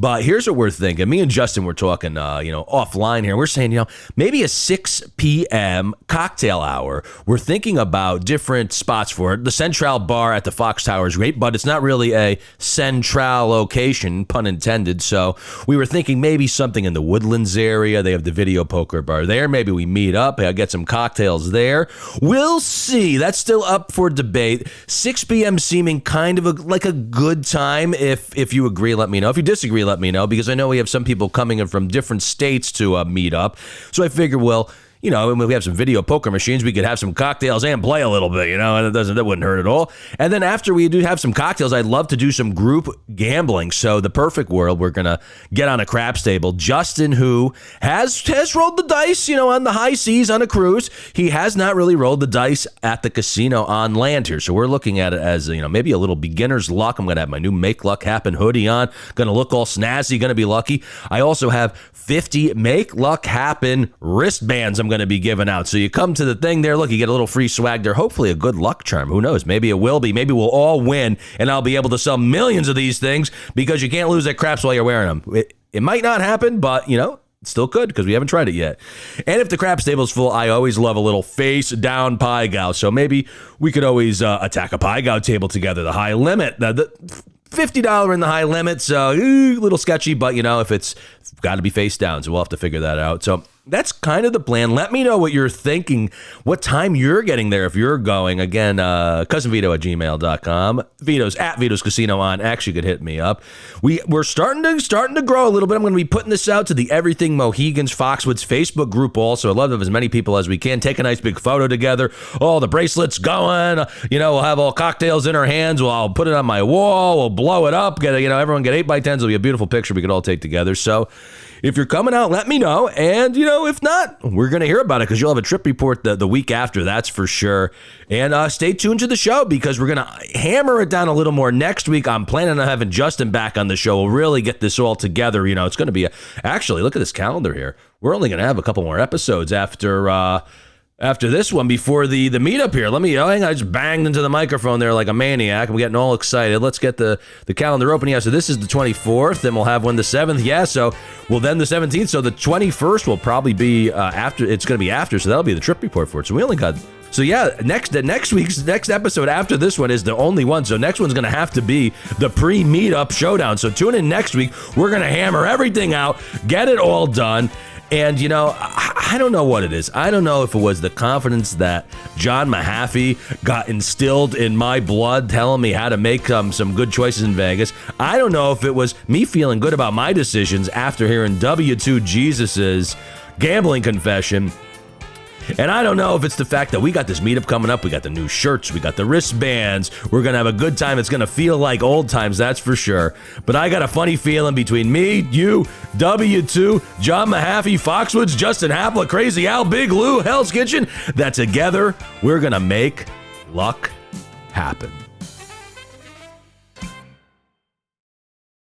But here's what we're thinking. Me and Justin were talking, offline here. We're saying, maybe a 6 p.m. cocktail hour. We're thinking about different spots for it. The Central Bar at the Fox Tower is great, but it's not really a central location, pun intended. So we were thinking maybe something in the Woodlands area. They have the video poker bar there. Maybe we meet up. I'll get some cocktails there. We'll see. That's still up for debate. 6 p.m. seeming kind of like a good time. If you agree, let me know. If you disagree, let me know, because I know we have some people coming in from different states to meet up. So I figure, well, you know, we have some video poker machines. We could have some cocktails and play a little bit, you know, and that wouldn't hurt at all. And then after we do have some cocktails, I'd love to do some group gambling. So the perfect world, we're going to get on a craps table. Justin, who has rolled the dice, you know, on the high seas on a cruise, he has not really rolled the dice at the casino on land here. So we're looking at it as, you know, maybe a little beginner's luck. I'm going to have my new Make Luck Happen hoodie on, going to look all snazzy, going to be lucky. I also have 50 Make Luck Happen wristbands I'm going to be giving out. So you come to the thing there, look, you get a little free swag there, hopefully a good luck charm. Who knows? Maybe it will be. Maybe we'll all win, and I'll be able to sell millions of these things because you can't lose at craps while you're wearing them. It might not happen, but, you know, it still could because we haven't tried it yet. And if the craps table's full, I always love a little face down pie gow. So maybe we could always attack a pie gow table together. The high limit, the $50 in the high limit, so a little sketchy, but you know, if it's got to be face down, so we'll have to figure that out. So that's kind of the plan. Let me know what you're thinking, what time you're getting there if you're going. Again, cousinvito@gmail.com. Vito's at Vito's Casino on X. You could hit me up. We're starting to grow a little bit. I'm going to be putting this out to the Everything Mohegans Foxwoods Facebook group also. I'd love to have as many people as we can. Take a nice big photo together. Oh, the bracelet's going. You know, we'll have all cocktails in our hands. I'll put it on my wall. We'll blow it up. Everyone get 8x10s. It'll be a beautiful picture we could all take together. So if you're coming out, let me know. And, you know, if not, we're going to hear about it because you'll have a trip report the week after, that's for sure. And stay tuned to the show because we're going to hammer it down a little more next week. I'm planning on having Justin back on the show. We'll really get this all together. You know, it's going to be actually, look at this calendar here. We're only going to have a couple more episodes after this one before the meetup here. I just banged into the microphone there like a maniac. I'm getting all excited. Let's get the calendar open. Yeah, so this is the 24th, then we'll have one the 7th. Yeah, so then the 17th. So the 21st will probably be after. It's going to be after, so that'll be the trip report for it. So we only got. So yeah, next week's episode after this one is the only one. So next one's going to have to be the pre-meetup showdown. So tune in next week. We're going to hammer everything out, get it all done. And, you know, I don't know what it is. I don't know if it was the confidence that John Mehaffey got instilled in my blood, telling me how to make some good choices in Vegas. I don't know if it was me feeling good about my decisions after hearing W2 Jesus's gambling confession. And I don't know if it's the fact that we got this meetup coming up. We got the new shirts. We got the wristbands. We're going to have a good time. It's going to feel like old times, that's for sure. But I got a funny feeling between me, you, W2, John Mehaffey, Foxwoods, Justin Hapla, Crazy Al, Big Lou, Hell's Kitchen, that together we're going to make luck happen.